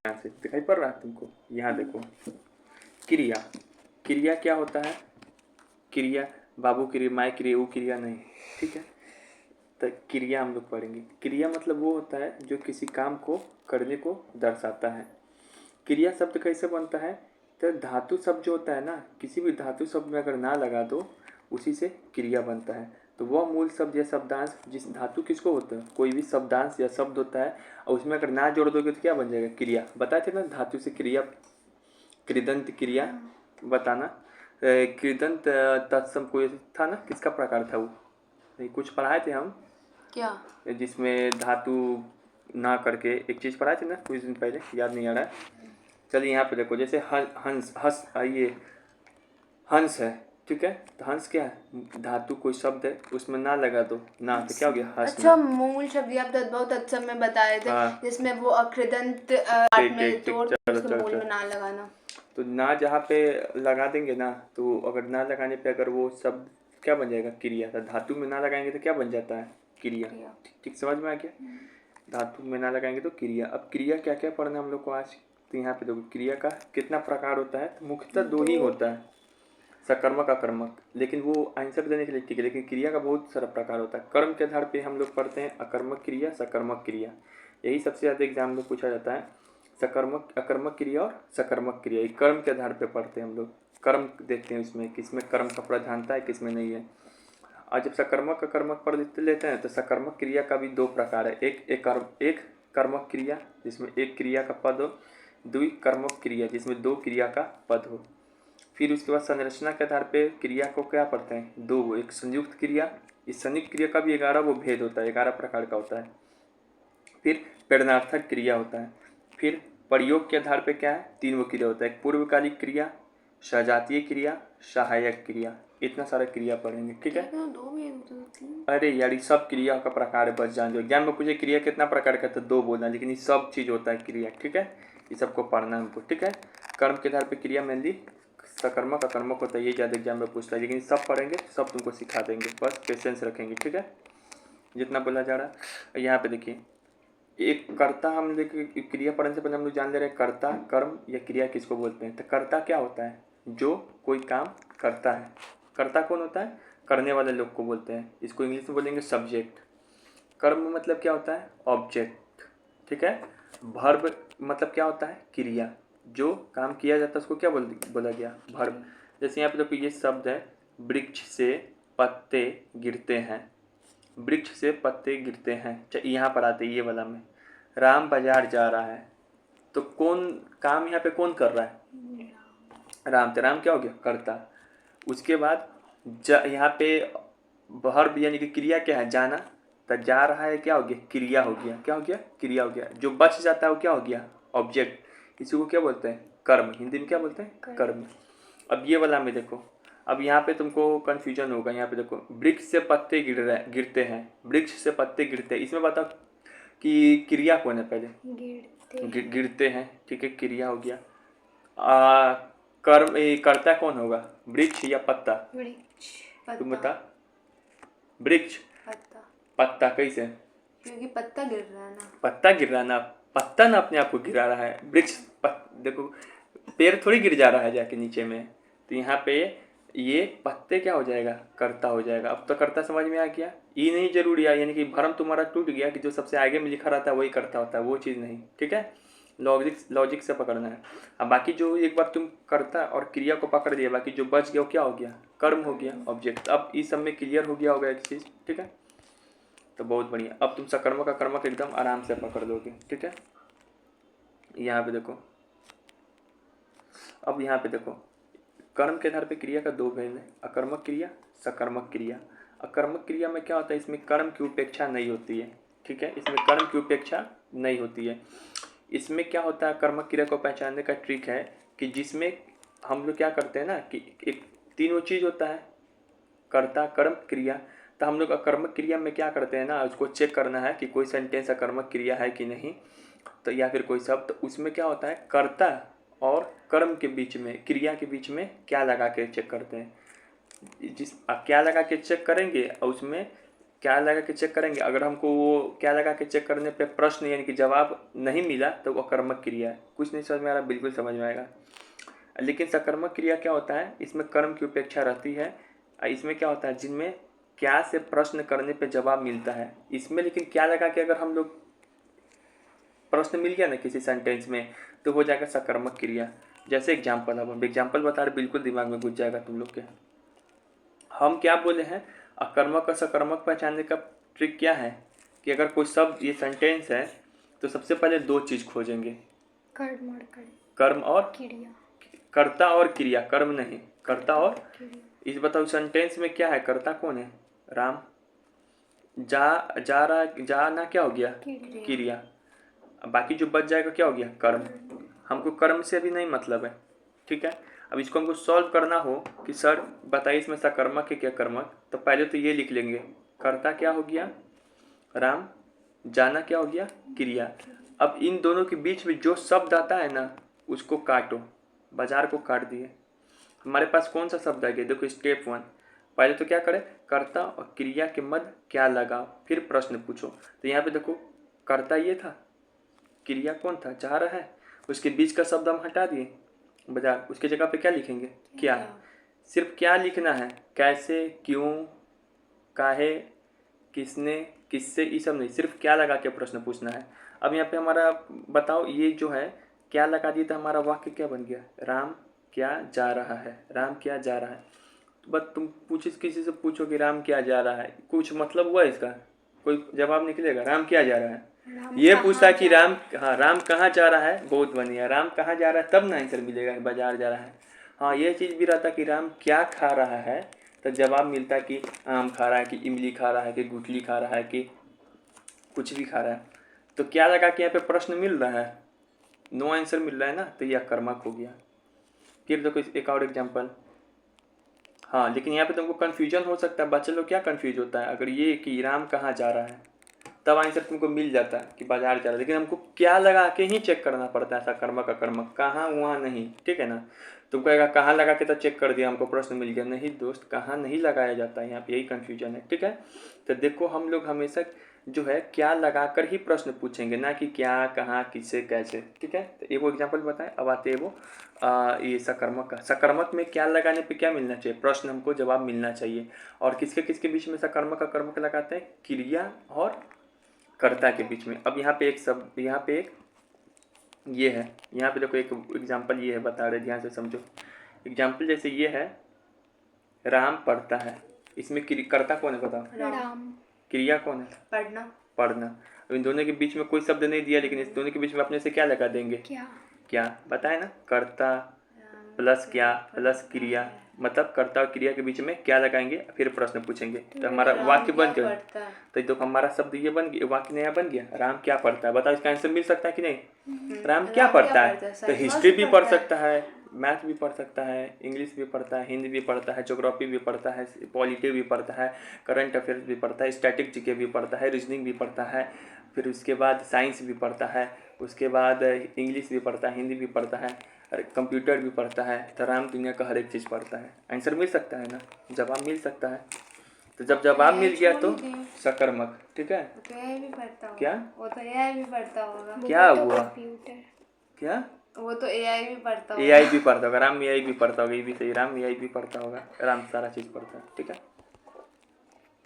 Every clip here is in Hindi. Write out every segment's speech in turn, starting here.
यहाँ से दिखाई पड़ रहा है तुमको? यहाँ देखो, क्रिया। क्रिया क्या होता है? क्रिया बाबू क्रिया, माय क्रिया, वो क्रिया नहीं, ठीक है। तो क्रिया हम लोग पढ़ेंगे। क्रिया मतलब वो होता है जो किसी काम को करने को दर्शाता है। क्रिया शब्द कैसे बनता है? तो धातु शब्द जो होता है ना, किसी भी धातु शब्द में अगर ना लगा दो, उसी से क्रिया बनता है। तो वह मूल शब्द या शब्दांश, जिस धातु किसको होता है, कोई भी शब्दांश या शब्द होता है और उसमें अगर ना जोड़ दोगे तो क्या बन जाएगा? क्रिया। बताए थे ना धातु से क्रिया, कृदंत क्रिया बताना। कृदंत तत्सम कोई था ना, किसका प्रकार था वो? नहीं, कुछ पढ़ाए थे हम क्या? जिसमें धातु ना करके एक चीज़ पढ़ाए थे ना कुछ दिन पहले, याद नहीं आ रहा है। चलिए यहाँ पे देखो, जैसे हंस, हंस, ये हंस है, ठीक है। तो हंस क्या है? धातु कोई शब्द है, उसमें ना लगा दो, ना तो क्या हो गया? हंस। अच्छा, मूल शब्द आप बहुत अच्छा में बताए थे। हाँ, जिसमें वो अकृदंत ठीक में ठीक ठीक, तोड़ चलो उसके चलो मूल चलो। में ना लगाना। तो ना जहाँ पे लगा देंगे ना, तो अगर ना लगाने पे अगर वो शब्द क्या बन जाएगा? क्रिया। तो धातु में ना लगाएंगे तो क्या बन जाता है? क्रिया। ठीक समझ में आ गया? धातु में ना लगाएंगे तो क्रिया। अब क्रिया क्या क्या पढ़ना हम लोग को आज? तो यहाँ पे देखो, क्रिया का कितना प्रकार होता है? तो मुख्यतः दो ही होता है, सकर्मक अकर्मक। लेकिन वो आंसर देने के लिए ठीक है, लेकिन क्रिया का बहुत सारा प्रकार होता है। कर्म के आधार पे हम लोग पढ़ते हैं अकर्मक क्रिया, सकर्मक क्रिया। यही सबसे ज़्यादा एग्जाम में पूछा जाता है, सकर्मक अकर्मक क्रिया और सकर्मक क्रिया। ये कर्म के आधार पे पढ़ते हैं हम लोग। कर्म देखते हैं इसमें, किसमें कर्म का प्रधानता है, किसमें नहीं है। और जब सकर्मक अकर्मक पढ़ लेते हैं तो सकर्मक क्रिया का भी दो प्रकार है। एक कर्मक क्रिया जिसमें एक क्रिया का पद हो, दुई कर्मक क्रिया जिसमें दो क्रिया का पद हो। फिर उसके बाद संरचना के आधार पे क्रिया को क्या पढ़ते हैं? दो, एक संयुक्त क्रिया। इस संयुक्त क्रिया का भी 11 वो भेद होता है, 11 प्रकार का होता है। फिर प्रेरणार्थक क्रिया होता है। फिर प्रयोग के आधार पे क्या है? तीन वो क्रिया होता है, एक पूर्वकालिक क्रिया, सजातीय क्रिया, सहायक क्रिया। इतना सारा क्रिया पढ़ेंगे, ठीक है। अरे यार, ये सब क्रिया का प्रकार है, बस जान जो एग्जाम में पूछे क्रिया कितना प्रकार का, तो दो बोलना, लेकिन ये सब चीज़ होता है क्रिया, ठीक है। ये सबको पढ़ना हमको, ठीक है। कर्म के आधार पे क्रिया मेनली सकर्मक अकर्मक होता है, ये ज़्यादा एग्जाम में पूछता है, लेकिन सब पढ़ेंगे सब तुमको सिखा देंगे, बस पेशेंस रखेंगे, ठीक है। जितना बोला जा रहा है यहाँ पे देखिए, एक कर्ता, हम देखिए क्रिया पढ़ने से पहले हम लोग जान ले रहे हैं कर्ता, कर्म या क्रिया किसको बोलते हैं। तो कर्ता क्या होता है? जो कोई काम करता है। कर्ता कौन होता है? करने वाले लोग को बोलते हैं। इसको इंग्लिश में बोलेंगे सब्जेक्ट। कर्म मतलब क्या होता है? ऑब्जेक्ट, ठीक है। वर्ब मतलब क्या होता है? क्रिया। जो काम किया जाता है उसको क्या बोला गया? वर्ब। जैसे यहाँ पे तो ये शब्द है, वृक्ष से पत्ते गिरते हैं। वृक्ष से पत्ते गिरते हैं, यहाँ पर आते ये वाला में। राम बाजार जा रहा है, तो कौन काम यहाँ पे कौन कर रहा है? राम। तो राम क्या हो गया? कर्ता। उसके बाद यहाँ पे वर्ब यानी कि क्रिया क्या है? जाना। तो जा रहा है क्या हो गया? क्रिया हो गया। क्या हो गया? क्रिया हो गया। जो बच जाता है वो क्या हो गया? ऑब्जेक्ट। इसी को क्या बोलते हैं? कर्म। हिंदी में क्या बोलते हैं? कर्म। अब ये वाला में देखो, अब यहाँ पे तुमको कन्फ्यूजन होगा। यहाँ पे देखो, वृक्ष से पत्ते गिरते हैं, वृक्ष से पत्ते गिरते हैं, इसमें बताओ कि क्रिया कौन है? पहले गिरते हैं, ठीक है, क्रिया हो गया। कर्म कर्ता कौन होगा? वृक्ष या पत्ता? तुम बता। वृक्ष। पत्ता कैसे? क्योंकि पत्ता गिर रहा है ना। पत्ता गिर रहा है ना, पत्ता ना अपने आप को गिरा रहा है। वृक्ष देखो, पेड़ थोड़ी गिर जा रहा है जाके नीचे में। तो यहाँ पे ये पत्ते क्या हो जाएगा? कर्ता हो जाएगा। अब तो कर्ता समझ में आ गया। ये नहीं जरूरी है, यानी कि भ्रम तुम्हारा टूट गया कि जो सबसे आगे में लिखा रहता है वही कर्ता होता है, वो चीज़ नहीं, ठीक है। लॉजिक से पकड़ना है। अब बाकी जो एक बार तुम कर्ता और क्रिया को पकड़ दिया, बाकी जो बच गया वो क्या हो गया? कर्म हो गया, ऑब्जेक्ट। अब इस सब में क्लियर हो गया होगा एक चीज़, ठीक है। तो बहुत बढ़िया, अब तुम सकर्मक अकर्मक एकदम आराम से पकड़ लोगे, ठीक है। यहाँ पे देखो, अब यहाँ पे देखो, कर्म के आधार पे क्रिया का दो भेद है, अकर्मक क्रिया, सकर्मक क्रिया। अकर्मक क्रिया में क्या होता है? इसमें कर्म की उपेक्षा नहीं होती है, ठीक है। इसमें कर्म की उपेक्षा नहीं होती है। इसमें क्या होता है? कर्मक क्रिया को पहचानने का ट्रिक है कि जिसमें हम लोग क्या करते हैं ना कि एक तीनों चीज़ होता है, कर्ता, कर्म, क्रिया। तो हम लोग अकर्मक क्रिया में क्या करते हैं ना, उसको चेक करना है कि कोई सेंटेंस अकर्मक क्रिया है कि नहीं, तो या फिर कोई शब्द। तो उसमें क्या होता है, कर्ता और कर्म के बीच में, क्रिया के बीच में क्या लगा के चेक करते हैं। क्या लगा के चेक करेंगे और उसमें क्या लगा के चेक करेंगे। अगर हमको वो क्या लगा के चेक करने पे प्रश्न यानी कि जवाब नहीं मिला तो वो अकर्मक क्रिया है। कुछ नहीं समझ में आ रहा, बिल्कुल समझ में आएगा। लेकिन सकर्मक क्रिया क्या होता है, इसमें कर्म की उपेक्षा रहती है। इसमें क्या होता है, जिनमें क्या से प्रश्न करने पे जवाब मिलता है। इसमें लेकिन क्या लगा के अगर हम लोग प्रश्न मिल गया ना किसी सेंटेंस में तो हो जाएगा सकर्मक क्रिया। जैसे एग्जाम्पल, अब हम एग्जाम्पल बता रहे, बिल्कुल दिमाग में घुस जाएगा तुम लोग के। हम क्या बोले हैं, अकर्मक और सकर्मक पहचानने का ट्रिक क्या है कि अगर कोई शब्द ये सेंटेंस है तो सबसे पहले दो चीज खोजेंगे, कर्म और क्रिया। कर्ता और क्रिया, कर्म नहीं, कर्ता और क्रिया। इस बताओ सेंटेंस में क्या है, कर्ता कौन है, राम। जा रहा, जाना क्या हो गया, क्रिया। बाकी जो बच जाएगा क्या हो गया, कर्म। हमको कर्म से अभी नहीं मतलब है, ठीक है। अब इसको हमको सॉल्व करना हो कि सर बताइए इसमें सकर्मक है क्या कर्मक, तो पहले तो ये लिख लेंगे, कर्ता क्या हो गया राम, जाना क्या हो गया क्रिया। अब इन दोनों के बीच में जो शब्द आता है ना उसको काटो, बाजार को काट दिए। हमारे पास कौन सा शब्द आ गया, देखो स्टेप 1, पहले तो क्या करें, कर्ता और क्रिया के मध्य क्या लगाओ, फिर प्रश्न पूछो। तो यहाँ पे देखो कर्ता ये था, क्रिया कौन था, जा रहा है, उसके बीच का शब्द हम हटा दिए बाजार, उसके जगह पे क्या लिखेंगे, क्या। सिर्फ क्या लिखना है, कैसे, क्यों, काहे, किसने, किससे, ये सब नहीं, सिर्फ क्या लगा के प्रश्न पूछना है। अब यहाँ पे हमारा बताओ, ये जो है क्या लगा दिया तो हमारा वाक्य क्या बन गया, राम क्या जा रहा है, राम क्या जा रहा है। तो बस तुम पूछो किसी से, पूछो कि राम क्या जा रहा है, कुछ मतलब हुआ इसका, कोई जवाब निकलेगा, राम क्या जा रहा है। ये पूछता है कि राम, हाँ राम कहाँ जा रहा है, बहुत बढ़िया, राम कहाँ जा रहा है तब ना आंसर मिलेगा, बाजार जा रहा है। हाँ ये चीज़ भी रहता कि राम क्या खा रहा है, तो जवाब मिलता कि आम खा रहा है, कि इमली खा रहा है, कि गुठली खा रहा है, कि कुछ भी खा रहा है। तो क्या लगा कि यहाँ पे प्रश्न मिल रहा है, नो आंसर मिल रहा है ना, तो यह कर्मक हो गया। फिर देखो एक और एग्जाम्पल, हाँ लेकिन यहाँ पे तुमको कन्फ्यूजन हो सकता है, बच्चे लोग क्या कन्फ्यूज होता है, अगर ये कि राम कहाँ जा रहा है तब आंसर तुमको मिल जाता है कि बाजार जा रहा है, लेकिन हमको क्या लगा के ही चेक करना पड़ता है, ऐसा कर्मक अकर्मक, कहाँ वहाँ नहीं, ठीक है ना। तुम कहेगा कहाँ लगा के तो चेक कर दिया हमको प्रश्न मिल गया, नहीं दोस्त, कहाँ नहीं लगाया जाता है, यहाँ पे यही कन्फ्यूजन है, ठीक है। तो देखो हम लोग हमेशा जो है क्या लगाकर ही प्रश्न पूछेंगे, ना कि क्या, कहाँ, किससे, कैसे, ठीक है। तो एक एग्जाम्पल बताएं, अब आते हैं वो ये सकर्मक का। सकर्मक में क्या लगाने पे क्या मिलना चाहिए, प्रश्न हमको जवाब मिलना चाहिए। और किसके किसके बीच में सकर्मक अकर्मक लगाते हैं, क्रिया और कर्ता के बीच में। अब यहाँ पे एक शब्द, यहाँ पे एक ये है, यहाँ पे देखो एक एग्जाम्पल ये है, बता रहे, ध्यान से समझो। एग्जाम्पल जैसे ये है, राम पढ़ता है, इसमें कर्ता कौन है बताओ, राम। क्रिया कौन है, पढ़ना। पढ़ना। अब इन दोनों के बीच में कोई शब्द नहीं दिया, लेकिन इस दोनों के बीच में अपने से क्या लगा देंगे, क्या। क्या बताए ना, कर्ता प्लस क्या प्लस क्रिया, मतलब कर्ता और क्रिया के बीच में क्या लगाएंगे, फिर प्रश्न पूछेंगे, तो हमारा वाक्य बन गया। तो देखो हमारा शब्द ये बन गया, वाक्य नया बन गया, राम क्या पढ़ता है, बताओ इसका आंसर मिल सकता है कि नहीं, राम क्या पढ़ता है। तो हिस्ट्री भी पढ़ सकता है, मैथ भी पढ़ सकता है, इंग्लिश भी पढ़ता है, हिंदी भी पढ़ता है, ज्योग्राफी भी पढ़ता है, पॉलिटी भी पढ़ता है, करंट अफेयर्स भी पढ़ता है, स्टैटिक जीके भी पढ़ता है, रीजनिंग भी पढ़ता है, फिर उसके बाद साइंस भी पढ़ता है, उसके बाद इंग्लिश भी पढ़ता है, हिंदी भी पढ़ता है, कंप्यूटर भी पढ़ता है। तो राम दुनिया का हर एक चीज़ पढ़ता है, आंसर मिल सकता है ना, जवाब मिल सकता है। तो जब जवाब मिल गया तो सकर्मक, ठीक है। तो यही भी पढ़ता होगा, क्या, वो तो एआई भी पढ़ता होगा, क्या हुआ, कंप्यूटर। क्या, वो तो एआई भी पढ़ता होगा, एआई भी पढ़ता होगा, राम एआई भी पढ़ता होगा, ये भी सही, राम एआई भी पढ़ता होगा, राम सारा चीज़ पढ़ता है, ठीक है।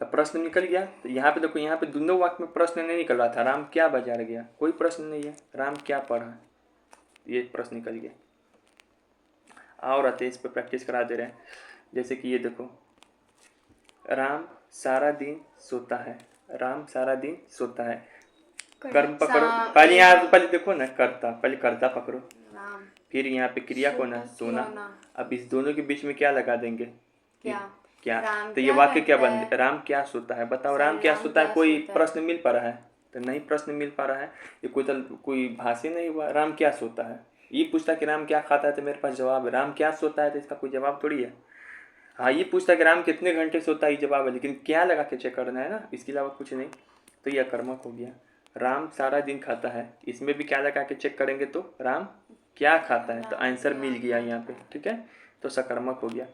तो प्रश्न निकल गया। तो यहाँ पे देखो, यहाँ पे दोनों वाक्य में प्रश्न नहीं निकल रहा था, राम क्या बाजार गया, कोई प्रश्न नहीं है, राम क्या पढ़ा, ये प्रश्न निकल गया। और आते इस पर प्रैक्टिस करा दे रहे हैं। जैसे कि ये देखो, राम सारा दिन सोता है, राम सारा दिन सोता है, कर्म पकड़ो, पहले यहाँ पहले देखो ना, कर्ता, पहले कर्ता पकड़ो, राम, फिर यहाँ पे क्रिया को ना सोना। अब इस दोनों के बीच में क्या लगा देंगे, क्या। तो ये वाक्य क्या बन, राम क्या सोता है, बताओ राम क्या सोता है, कोई प्रश्न मिल पा रहा है, तो नहीं प्रश्न मिल पा रहा है, ये कोई भाषा नहीं हुआ, राम क्या सोता है। ये पूछता कि राम क्या खाता है तो मेरे पास जवाब है, राम क्या सोता है तो इसका कोई जवाब थोड़ी है। हाँ ये पूछता कि राम कितने घंटे सोता है, ये जवाब है, लेकिन क्या लगा के चेक करना है ना, इसके अलावा कुछ नहीं। तो यह कर्मक हो गया। राम सारा दिन खाता है, इसमें भी क्या लगा के चेक करेंगे तो राम क्या खाता है, तो आंसर मिल गया यहाँ पे, ठीक है। तो सकर्मक हो गया।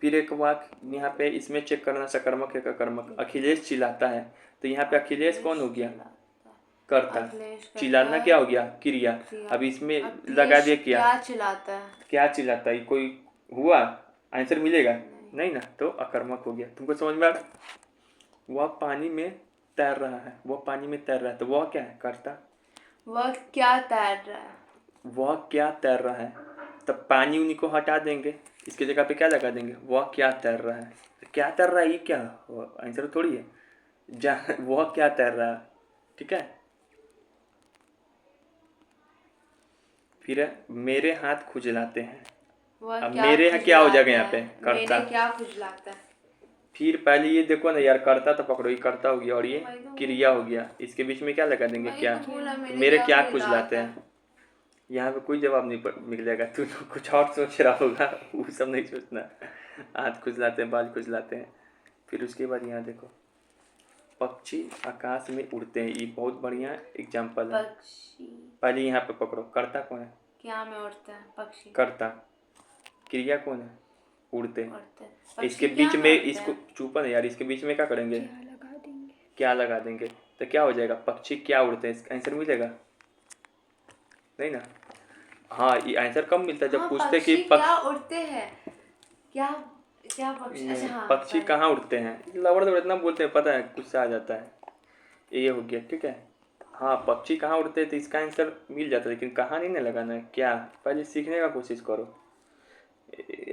फिर एक बात यहाँ पे इसमें चेक करना, सकर्मक है अकर्मक। अखिलेश चिल्लाता है, तो यहाँ पे अखिलेश कौन हो गया? कर्ता। अखिलेश करता चिल्लाना है क्या हो गया? क्रिया। क्रिया। अब इसमें अखिलेश लगा दिया क्या? क्या चिल्लाता है? क्या चिल्लाता है? कोई हुआ आंसर मिलेगा? नहीं ना, तो अकर्मक हो गया। तुमको समझ में आ रहा? वह पानी में तैर रहा है, वह पानी में तैर रहा है, तो वह क्या है? कर्ता। वह क्या तैर रहा है? वह क्या तैर रहा है, तब पानी उन्हीं को हटा देंगे, इसके जगह पे क्या लगा देंगे? वह क्या तैर रहा है। क्या तैर रहा है ये क्या आंसर थोड़ी है, वह क्या तैर रहा है। ठीक है। फिर है, मेरे हाथ खुजलाते हैं। वह अब क्या मेरे यहाँ क्या हो जाएगा? यहाँ खुजलाता पे है? कर्ता। मेरे क्या खुजलाता है? फिर पहले ये देखो ना यार, कर्ता तो पकड़ो, ये कर्ता हो गया और ये वही तो क्रिया हो गया। इसके बीच में क्या लगा देंगे? वही क्या? तो बोला, मेरे क्या खुजलाता खुजलाते है? हैं। यहाँ पे कोई जवाब नहीं मिलेगा। तू तो कुछ और सोच रहा होगा, वो सब नहीं सोचना। हाथ खुजलाते हैं, बाल खुजलाते हैं। फिर उसके बाद यहाँ देखो, पक्षी आकाश में उड़ते हैं, ये बहुत बढ़िया एग्जाम्पल है। पक्षी पहले यहाँ पे पकड़ो, कर्ता कौन है? क्या में उड़ते हैं? पक्षी कर्ता। क्रिया कौन है? उड़ते। उड़ते हैं। पक्षी इसके क्या बीच में उड़ते इसको हैं? चुपन है यार, इसके बीच में क्या करेंगे? क्या लगा देंगे? क्या लगा देंगे, तो क्या हो जाएगा? पक्षी क्या उड़ते हैं, इसका आंसर मिलेगा? नहीं ना। हाँ, ये आंसर कब मिलता है? जब हाँ, पूछते कि पक्षी क्या उड़ते हैं? क्या क्या पक्षी? अच्छा हाँ, पक्षी sorry। कहाँ उड़ते हैं, लवड़ दवड़ इतना बोलते हैं, पता है, गुस्सा आ जाता है। ये हो गया। ठीक है। हाँ, पक्षी कहाँ उड़ते हैं, तो इसका आंसर मिल जाता है, लेकिन कहाँ नहीं ना लगाना है। क्या, पहले सीखने का कोशिश करो।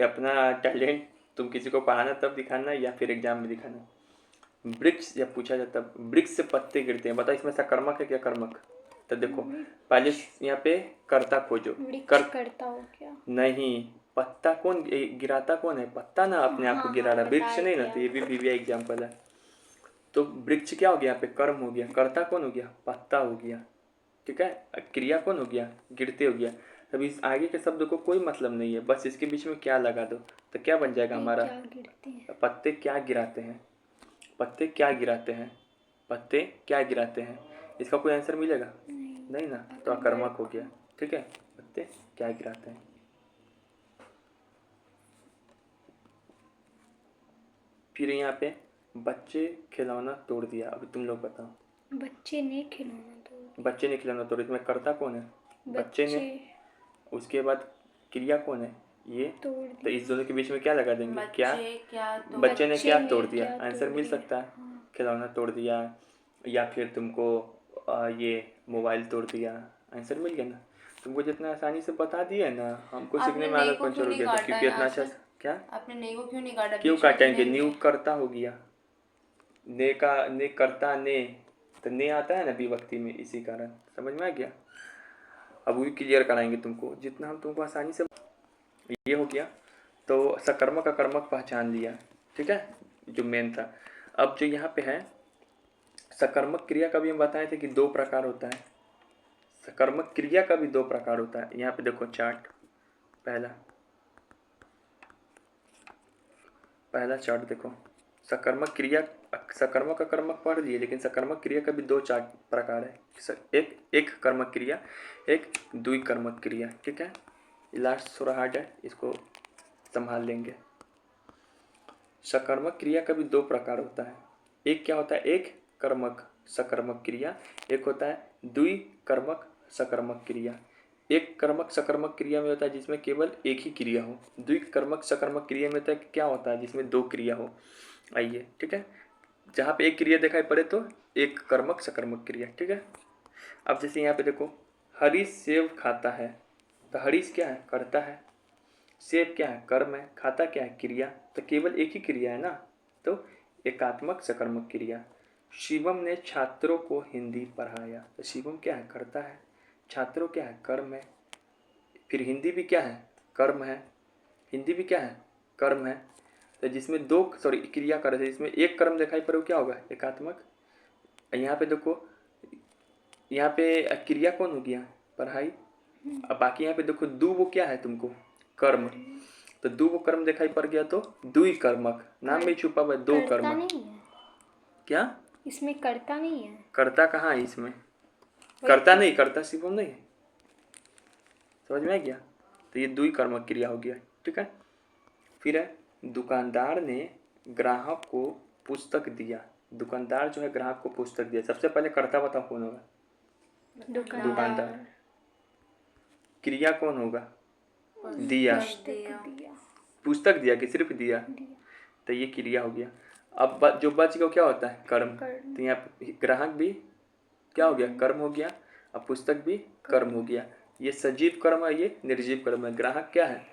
अपना टैलेंट तुम किसी को पढ़ाना तब दिखाना, या फिर एग्जाम में दिखाना। वृक्ष जब पूछा जाता है, वृक्ष से पत्ते गिरते हैं, बताओ इसमें सकर्मक है क्या कर्मक? तो देखो पहले यहाँ पे कर्ता खोजो। वृक्ष करता हो क्या? नहीं, पत्ता कौन गिराता? कौन है? पत्ता ना अपने आप को गिरा रहा है, वृक्ष नहीं ना। तो ये भी वीवीआई एग्जाम्पल है। तो वृक्ष क्या हो गया? यहाँ पे कर्म हो गया। कर्ता कौन हो गया? पत्ता हो गया। ठीक है। क्रिया कौन हो गया? गिरते हो गया। अभी इस आगे के शब्द को कोई मतलब नहीं है, बस इसके बीच में क्या लगा दो, तो क्या बन जाएगा हमारा? क्या गिरते हैं? पत्ते क्या गिराते हैं। पत्ते क्या गिराते हैं। पत्ते क्या गिराते हैं, इसका कोई आंसर मिलेगा? नहीं ना, तो अकर्मक हो गया। ठीक है। पत्ते क्या गिराते हैं। फिर यहाँ पे बच्चे खिलौना तोड़ दिया। अभी तुम लोग बताओ। बच्चे ने खिलौना तोड़ बच्चे ने खिलौना तोड़, इसमें कर्ता कौन है? बच्चे ने। उसके बाद क्रिया कौन है? ये। तोड़ तो इस दोनों के बीच में क्या लगा देंगे? क्या? क्या बच्चे ने क्या तोड़ क्या दिया, तोड़ आंसर मिल दिया? सकता है। खिलौना तोड़ दिया, या फिर तुमको ये मोबाइल तोड़ दिया, आंसर मिल गया ना। तुमको जितना आसानी से बता दिया ना, हमको सीखने में आदत पंचर हो गया था, क्योंकि इतना अच्छा। क्या? आपने ने को क्यों नहीं काटा? क्यों बीच में काटेंगे? ने न्यू में। करता हो गया। ने का ने करता ने, तो ने आता है ना विभक्ति में, इसी कारण। समझ में आ गया? अब वही क्लियर कराएंगे तुमको, जितना हम तुमको आसानी से। ये हो गया। तो सकर्मक अकर्मक पहचान लिया। ठीक है, जो मेन था। अब जो यहाँ पे है, सकर्मक क्रिया का भी हम बताए थे कि दो प्रकार होता है। सकर्मक क्रिया का भी दो प्रकार होता है। यहाँ पे देखो चार्ट, पहला चार्ट देखो। सकर्मक क्रिया, सकर्मक अकर्मक पढ़ लिए, लेकिन सकर्मक क्रिया का भी दो चार्ट प्रकार है। एक कर्मक क्रिया, एक द्विकर्मक क्रिया। ठीक है। लास्ट थोड़ा हार्ड है, इसको संभाल लेंगे। सकर्मक क्रिया का भी दो प्रकार होता है। एक क्या होता है? एक कर्मक सकर्मक क्रिया, एक होता है द्विकर्मक सकर्मक क्रिया। एक कर्मक सकर्मक क्रिया में होता है जिसमें केवल एक ही क्रिया हो। द्विकर्मक सकर्मक क्रिया में होता है क्या होता है? जिसमें दो क्रिया हो। आइए, ठीक है। जहाँ पे एक क्रिया दिखाई पड़े तो एक कर्मक सकर्मक क्रिया। ठीक है। अब जैसे यहाँ पे देखो, हरीश सेब खाता है, तो हरीश क्या है? करता है। सेब क्या है? कर्म है। खाता क्या है? क्रिया। तो केवल एक ही क्रिया है ना, तो एकात्मक सकर्मक क्रिया। शिवम ने छात्रों को हिंदी पढ़ाया, तो शिवम क्या है? करता है। छात्रों क्या है? कर्म है। फिर हिंदी भी क्या है? कर्म है। हिंदी भी क्या है? कर्म है। तो जिसमें दो क्रिया कर रहे थे, जिसमें एक कर्म दिखाई पड़े वो क्या होगा? एकात्मक। यहाँ पे देखो, यहाँ पे क्रिया कौन हो गया? पढ़ाई। अब बाकी यहाँ पे देखो, दो वो क्या है तुमको? कर्म। तो दो वो कर्म दिखाई पड़ गया तो द्विकर्मक। नाम में छुपा हुआ दो कर्म। नहीं है क्या? इसमें करता नहीं है। करता कहाँ है इसमें? करता नहीं, करता शिवम नहीं है। समझ में आ गया? तो ये द्विकर्मक क्रिया हो गया। ठीक है। फिर है दुकानदार ने ग्राहक को पुस्तक दिया। दुकानदार जो है ग्राहक को पुस्तक दिया। सबसे पहले कर्ता बताओ कौन होगा? दुकानदार। क्रिया कौन होगा? दिया। पुस्तक दिया कि सिर्फ दिया? तो ये क्रिया हो गया। अब जो बच गया क्या होता है? कर्म। तो यहाँ पे ग्राहक भी क्या हो गया? कर्म हो गया। अब पुस्तक भी कर्म हो गया। ये सजीव कर्म है, ये निर्जीव कर्म है। ग्राहक क्या है?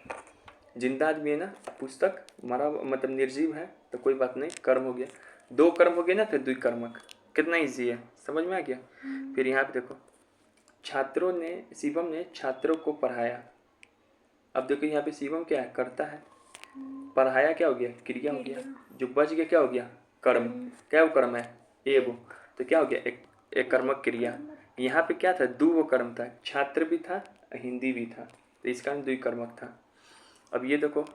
जिंदा आदमी है ना। पुस्तक मरा मतलब निर्जीव है, तो कोई बात नहीं, कर्म हो गया। 2 कर्म हो गए ना, तो द्विकर्मक। कितना ईजी है, समझ में आ गया? फिर यहाँ पे देखो, शिवम ने छात्रों को पढ़ाया। अब देखो यहाँ पे शिवम क्या है? कर्ता है। पढ़ाया क्या हो गया? क्रिया हो गया। जो बच गया क्या हो गया? कर्म। क्या वो कर्म है? एव। तो क्या हो गया? एक कर्मक क्रिया। यहाँ पे क्या था? 2 कर्म था, छात्र भी था, हिंदी भी था, तो इसका द्विकर्मक था। अब ये देखो,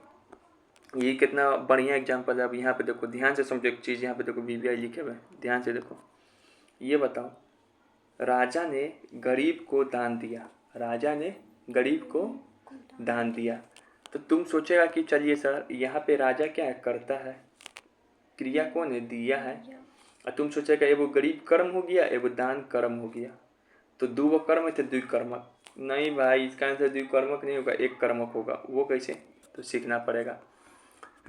ये कितना बढ़िया एग्जाम्पल है। अब यहाँ पे देखो, ध्यान से समझो एक चीज़। यहाँ पे देखो BBI लिखे हुए, ध्यान से देखो। ये बताओ, राजा ने गरीब को दान दिया। राजा ने गरीब को दान दिया। तो तुम सोचेगा कि चलिए सर, यहाँ पे राजा क्या है? करता है। क्रिया कौन है? दिया है। और तुम सोचेगा ये वो गरीब कर्म हो गया, ये वो दान कर्म हो गया। तो 2 कर्म थे, द्विकर्मक। नहीं भाई, इसका आंसर द्विकर्मक नहीं होगा, एक कर्मक होगा। वो कैसे? तो सीखना पड़ेगा।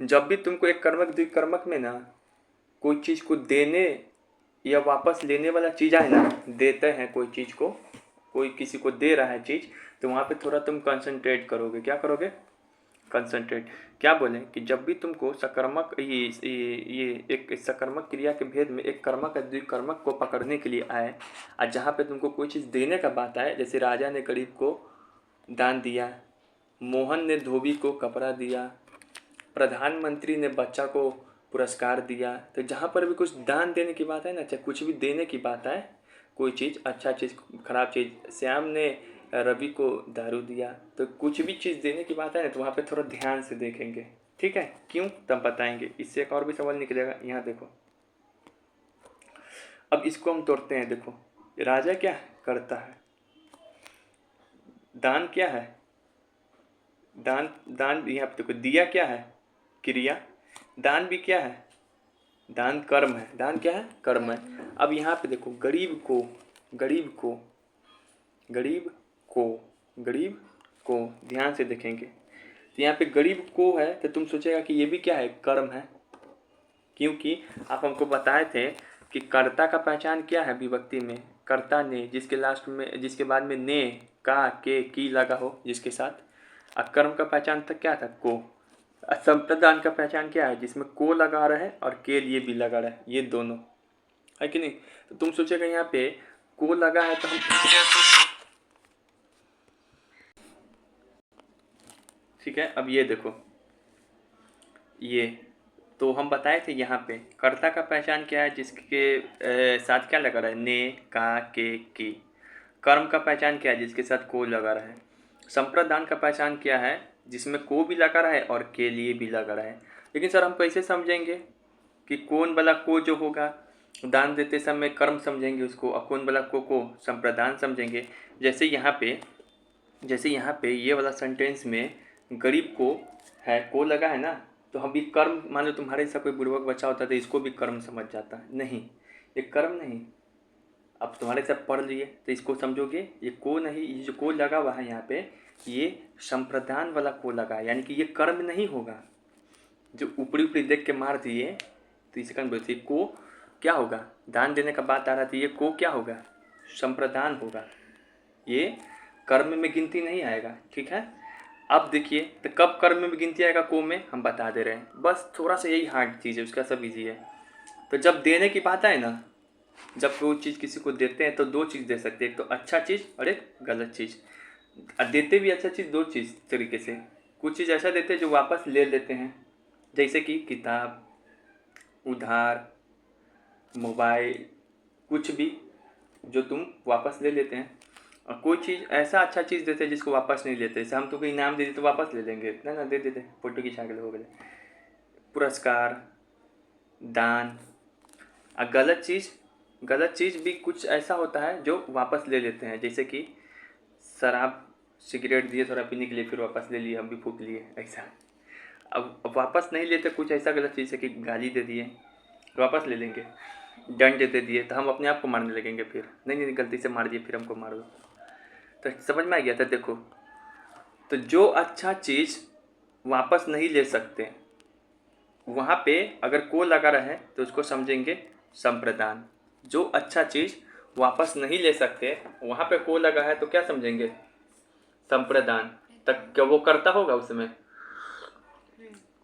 जब भी तुमको एक कर्मक द्विकर्मक में ना कोई चीज़ को देने या वापस लेने वाला चीज़ आए ना, देते हैं कोई चीज़ को, कोई किसी को दे रहा है चीज़, तो वहाँ पे थोड़ा तुम कंसंट्रेट करोगे। क्या करोगे? कंसंट्रेट। क्या बोलें कि जब भी तुमको सकर्मक ये एक सकर्मक क्रिया के भेद में एक कर्मक या द्विकर्मक को पकड़ने के लिए आए, और जहाँ पे तुमको कोई चीज़ देने का बात आए, जैसे राजा ने गरीब को दान दिया, मोहन ने धोबी को कपड़ा दिया, प्रधानमंत्री ने बच्चा को पुरस्कार दिया, तो जहाँ पर भी कुछ दान देने की बात है ना, चाहे कुछ भी देने की बात है, कोई चीज़, अच्छा चीज़, खराब चीज़, श्याम ने रवि को दारू दिया, तो कुछ भी चीज़ देने की बात है ना, तो वहाँ पे थोड़ा ध्यान से देखेंगे। ठीक है? क्यों? तब बताएंगे। इससे एक और भी सवाल निकलेगा। यहाँ देखो, अब इसको हम तोड़ते हैं। देखो, राजा क्या करता है? दान क्या है? दान यहाँ पे देखो, दिया क्या है? क्रिया। दान भी क्या है? दान कर्म है। दान क्या है? कर्म है। अब यहाँ पे देखो, गरीब को ध्यान से देखेंगे, तो यहाँ पे गरीब को है, तो तुम सोचेगा कि ये भी क्या है? कर्म है। क्योंकि आप हमको बताए थे कि कर्ता का पहचान क्या है विभक्ति में? कर्ता ने, जिसके लास्ट में, जिसके बाद में ने, का, के, की लगा हो जिसके साथ। और कर्म का पहचान तक क्या था? को। संप्रदान का पहचान क्या है? जिसमें को लगा रहा है और के लिए भी लगा रहा है, ये दोनों है कि नहीं? तो तुम सोचेगा यहाँ पे को लगा है, तो हम ठीक है। अब ये देखो, ये तो हम बताए थे यहाँ पे कर्ता का पहचान क्या है? जिसके साथ क्या लगा रहा है? ने, का, के, की। कर्म का पहचान क्या है? जिसके साथ को लगा रहा है। संप्रदान का पहचान क्या है? जिसमें को भी लगा रहा है और के लिए भी लगा रहा है। लेकिन सर हम कैसे समझेंगे कि कौन वाला को जो होगा दान देते समय कर्म समझेंगे उसको, और कौन वाला को संप्रदान समझेंगे? जैसे यहाँ पे ये वाला सेंटेंस में गरीब को है, को लगा है ना, तो हम भी कर्म, मान लो तुम्हारे ऐसा कोई बुर्बक बच्चा होता है तो इसको भी कर्म समझ जाता है। नहीं, ये कर्म नहीं। अब तुम्हारे साथ पढ़ लिए तो इसको समझोगे, ये को नहीं, ये जो को लगा हुआ है यहाँ पे, ये संप्रदान वाला को लगा है, यानी कि ये कर्म नहीं होगा। जो ऊपरी देख के मार दिए तो इसे कौन बोलते? को क्या होगा? दान देने का बात आ रहा था, ये को क्या होगा? संप्रदान होगा। ये कर्म में गिनती नहीं आएगा। ठीक है? अब देखिए, तो कब कर्म में गिनती आएगा को में, हम बता दे रहे हैं। बस थोड़ा सा यही हार्ड चीज़ है, उसका सब इजी है। तो जब देने की बात आए ना, जब कोई चीज़ किसी को देते हैं तो 2 चीज़ दे सकते हैं, एक तो अच्छा चीज़ और एक गलत चीज़। देते भी अच्छा चीज़ 2 चीज़ तरीके से। कुछ चीज़ ऐसा देते हैं जो वापस ले लेते हैं, जैसे कि किताब, उधार, मोबाइल, कुछ भी जो तुम वापस ले लेते हैं। और कोई चीज़ ऐसा अच्छा चीज़ देते हैं जिसको वापस नहीं लेते। जैसे हम तो कोई इनाम दे देते तो वापस ले लेंगे, ना दे देते, फोटो खिंचा के हो गए। पुरस्कार, दान। और गलत चीज़ भी कुछ ऐसा होता है जो वापस ले लेते हैं, जैसे कि शराब, सिगरेट दिए थोड़ा पीने के लिए, फिर वापस ले लिए, हम भी फूक लिए, ऐसा। अब वापस नहीं लेते, कुछ ऐसा गलत चीज़ है कि गाली दे दिए वापस ले लेंगे, दंड दे दिए तो हम अपने आप को मारने लगेंगे, फिर नहीं नहीं गलती से मार दिए फिर हमको मार दो। तो समझ में आ गया था। देखो, तो जो अच्छा चीज़ वापस नहीं ले सकते, वहाँ पे अगर को लगा रहे तो उसको समझेंगे संप्रदान। जो अच्छा चीज़ वापस नहीं ले सकते, वहाँ पे को लगा है तो क्या समझेंगे? संप्रदान। तक क्या वो करता होगा उसमें?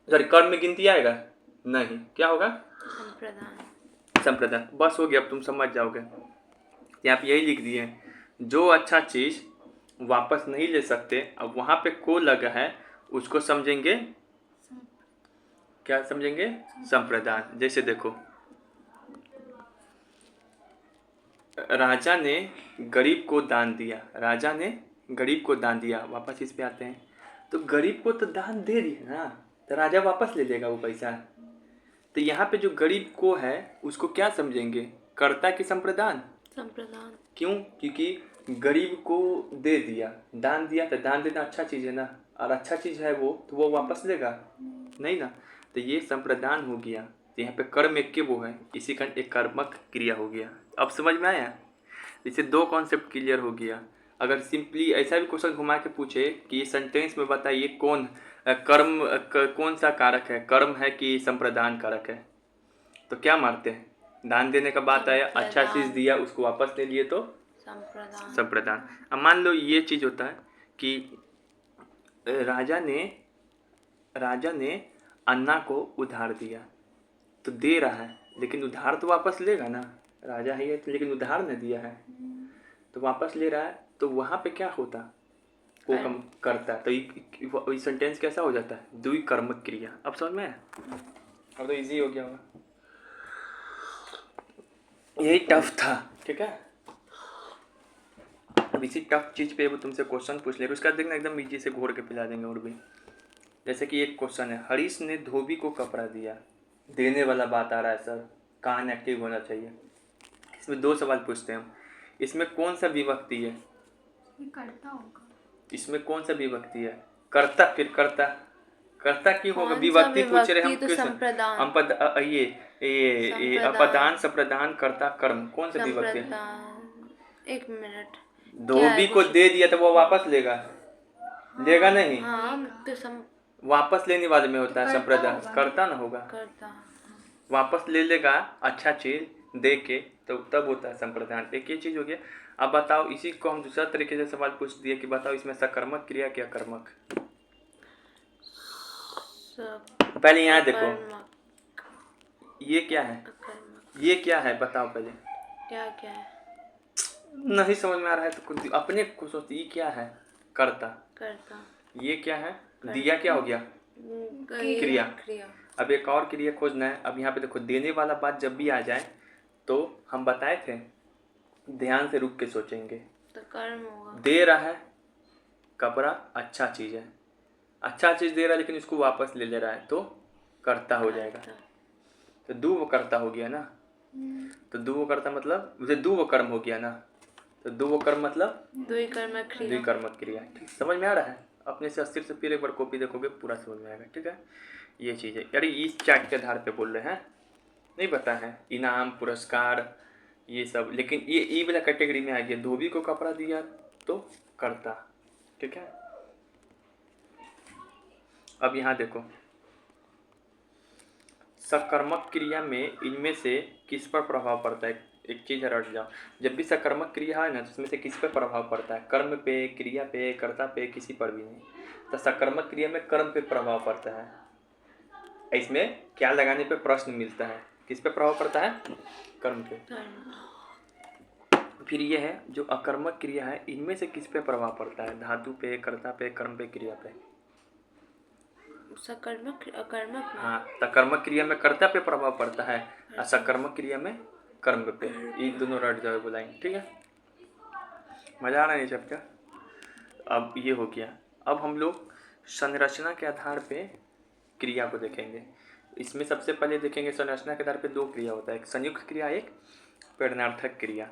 सॉरी, कर्म में गिनती आएगा नहीं, क्या होगा? संप्रदान। संप्रदान। बस हो गया, अब तुम समझ जाओगे। यहाँ पे यही लिख दिए, जो अच्छा चीज़ वापस नहीं ले सकते, अब वहाँ पे को लगा है उसको समझेंगे, क्या समझेंगे? संप्रदान। जैसे देखो, राजा ने गरीब को दान दिया, राजा ने गरीब को दान दिया, वापस इस पे आते हैं। तो गरीब को तो दान दे दिया ना, तो राजा वापस ले लेगा वो पैसा। तो यहाँ पे जो गरीब को है उसको क्या समझेंगे? कर्ता की संप्रदान? संप्रदान। क्यों? क्योंकि गरीब को दे दिया, दान दिया, तो दान देना अच्छा चीज़ है ना, और अच्छा चीज़ है वो, तो वो वापस लेगा नहीं ना। तो ये संप्रदान हो गया। तो यहाँ पे कर्म एक के वो है, इसी का एक कर्मक क्रिया हो गया। अब समझ में आया? इससे दो कॉन्सेप्ट क्लियर हो गया। अगर सिंपली ऐसा भी क्वेश्चन घुमा के पूछे कि ये सेंटेंस में बताइए कौन कौन सा कारक है, कर्म है कि संप्रदान कारक है, तो क्या मारते हैं? दान देने का बात आया, अच्छा चीज़ दिया उसको वापस ले लिए तो संप्रदान। अब मान लो ये चीज़ होता है कि राजा ने अन्ना को उधार दिया, तो दे रहा है लेकिन उधार तो वापस लेगा ना, राजा है ये, लेकिन उधार ने दिया है तो वापस ले रहा है। तो वहाँ पे क्या होता? वो कम करता है। तो ये सेंटेंस कैसा हो जाता है? द्वि कर्मक क्रिया। अब समझ में आया? अब तो इजी हो गया होगा। यही टफ था, ठीक है। अब इसी टफ चीज़ पे वो तुमसे क्वेश्चन पूछ लेगा, उसका देखना एकदम इजी से घोर के पिला देंगे। और भी जैसे कि एक क्वेश्चन है, हरीश ने धोबी को कपड़ा दिया, देने वाला बात आ रहा है सर, कान एक्टिव होना चाहिए। इसमें दो सवाल पूछते हैं हम, इसमें कौन सा विभक्ति है? करता होगा। इसमें कौन सा विभक्ति है? कर्ता। फिर कर्ता, कर्ता क्यों होगा? विभक्ति पूछ रहे हम। तो संप्रदान। हम पद ये अपदान, संप्रदान, कर्ता, कर्म, कौन सा विभक्ति है? एक मिनट, धोबी को दे दिया तो वो वापस लेगा? लेगा नहीं। हाँ, तो वापस लेने वाले में होता है संप्रदान, कर्ता ना होगा। करता वापस ले लेगा अच्छा चीज दे के, तो तब होता है संप्रदान। एक ये चीज हो गया। अब बताओ, इसी को हम दूसरा तरीके से सवाल पूछ दिए कि बताओ इसमें सकर्मक क्रिया क्या कर्मक? पहले यहाँ देखो, ये क्या है? ये क्या है बताओ पहले। क्या क्या है? नहीं समझ में आ रहा है तो खुद अपने को सोचते, ये क्या है? कर्ता। ये क्या है? दिया क्या हो गया? क्रिया। अब एक और क्रिया खोजना है। अब यहाँ पे देखो, देने वाला बात जब भी आ जाए तो हम बताए थे, ध्यान से रुक के सोचेंगे तो कर्म होगा। दे रहा है कपड़ा, अच्छा चीज़ है, अच्छा चीज़ दे रहा है लेकिन उसको वापस ले रहा है तो कर्ता हो जाएगा। तो दुव कर्ता हो गया ना। तो दुव कर्ता मतलब उसे दुव कर्म हो गया ना। तो दुव कर्म मतलब द्विकर्मक क्रिया। ठीक, समझ में आ रहा है? अपने से अस्थिर से फिर एक बार कॉपी देखोगे पूरा समझ में आएगा। ठीक है, ये चीज़ है। यार इस चार्ट के आधार पे बोल रहे हैं, नहीं पता है इनाम पुरस्कार ये सब, लेकिन ये वाला कैटेगरी में आ गया। धोबी को कपड़ा दिया तो कर्ता। ठीक है, अब यहाँ देखो, सकर्मक क्रिया में इनमें से किस पर प्रभाव पड़ता है? एक चीज़ रट जाओ, जब भी सकर्मक क्रिया है ना तो उसमें से किस पर प्रभाव पड़ता है? कर्म पे, क्रिया पे, कर्ता पे, किसी पर भी नहीं। तो सकर्मक क्रिया में कर्म पे प्रभाव पड़ता है। इसमें क्या लगाने पे प्रश्न मिलता है? किस पे प्रभाव पड़ता है? कर्म पे। फिर ये है जो अकर्मक क्रिया है, इनमें से किस पे प्रभाव पड़ता है? धातु पे, कर्ता पे, कर्म पे, क्रिया पे। सकर्मक अकर्मक में। हाँ, सकर्मक क्रिया में कर्ता पे प्रभाव पड़ता है और सकर्मक क्रिया में कर्म पे। ये दोनों रट जाओ बुलाएंगे। ठीक है, मजा आ रहा है ये सब का? अब ये हो गया। अब हम लोग संरचना के आधार पे क्रिया को देखेंगे। इसमें सबसे पहले देखेंगे संरचना के आधार पे दो क्रिया होता है, एक संयुक्त क्रिया, एक प्रेरणार्थक क्रिया।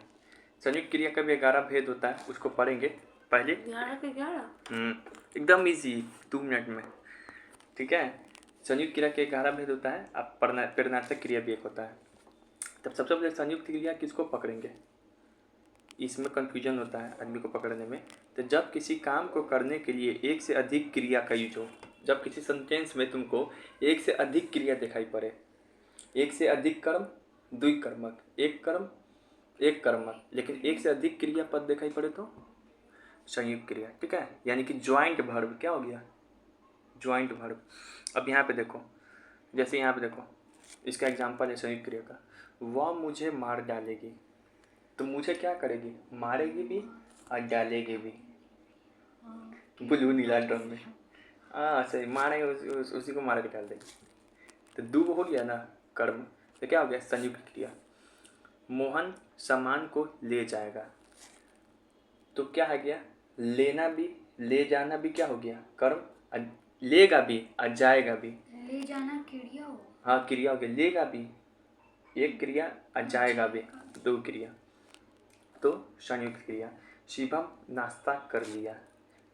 संयुक्त क्रिया का भी 11 भेद होता है, उसको पढ़ेंगे पहले। 11 के 11 एकदम इजी, 2 मिनट में। ठीक है, संयुक्त क्रिया के 11 भेद होता है, अब प्रेरणार्थक क्रिया भी एक होता है। तब सबसे पहले संयुक्त क्रिया किसको पकड़ेंगे, इसमें कंफ्यूजन होता है आदमी को पकड़ने में। तो जब किसी काम को करने के लिए एक से अधिक क्रिया का यूज हो, जब किसी सेंटेंस में तुमको एक से अधिक क्रिया दिखाई पड़े, एक से अधिक कर्म द्विकर्मक, एक कर्म एक कर्मक, लेकिन एक से अधिक क्रिया पद दिखाई पड़े तो संयुक्त क्रिया, ठीक है। यानी कि ज्वाइंट वर्ब क्या हो गया, ज्वाइंट वर्ब। अब यहाँ पे देखो, जैसे यहाँ पे देखो, इसका एग्जांपल है संयुक्त क्रिया का, वह मुझे मार डालेगी, तो मुझे क्या करेगी, मारेगी भी और डालेगी भी, ब्लू नीला ड्रम में। हाँ सही, मारेंगे उसी को मार के डाल देंगे, तो दो हो गया ना कर्म, तो क्या हो गया संयुक्त क्रिया। मोहन सामान को ले जाएगा, तो क्या है गया, लेना भी ले जाना भी क्या हो गया कर्म, लेगा भी और जाएगा भी, ले जाना क्रिया हो। हाँ क्रिया हो गया, लेगा भी एक क्रिया और जाएगा भी दो क्रिया, तो संयुक्त क्रिया। शिवम नाश्ता कर लिया,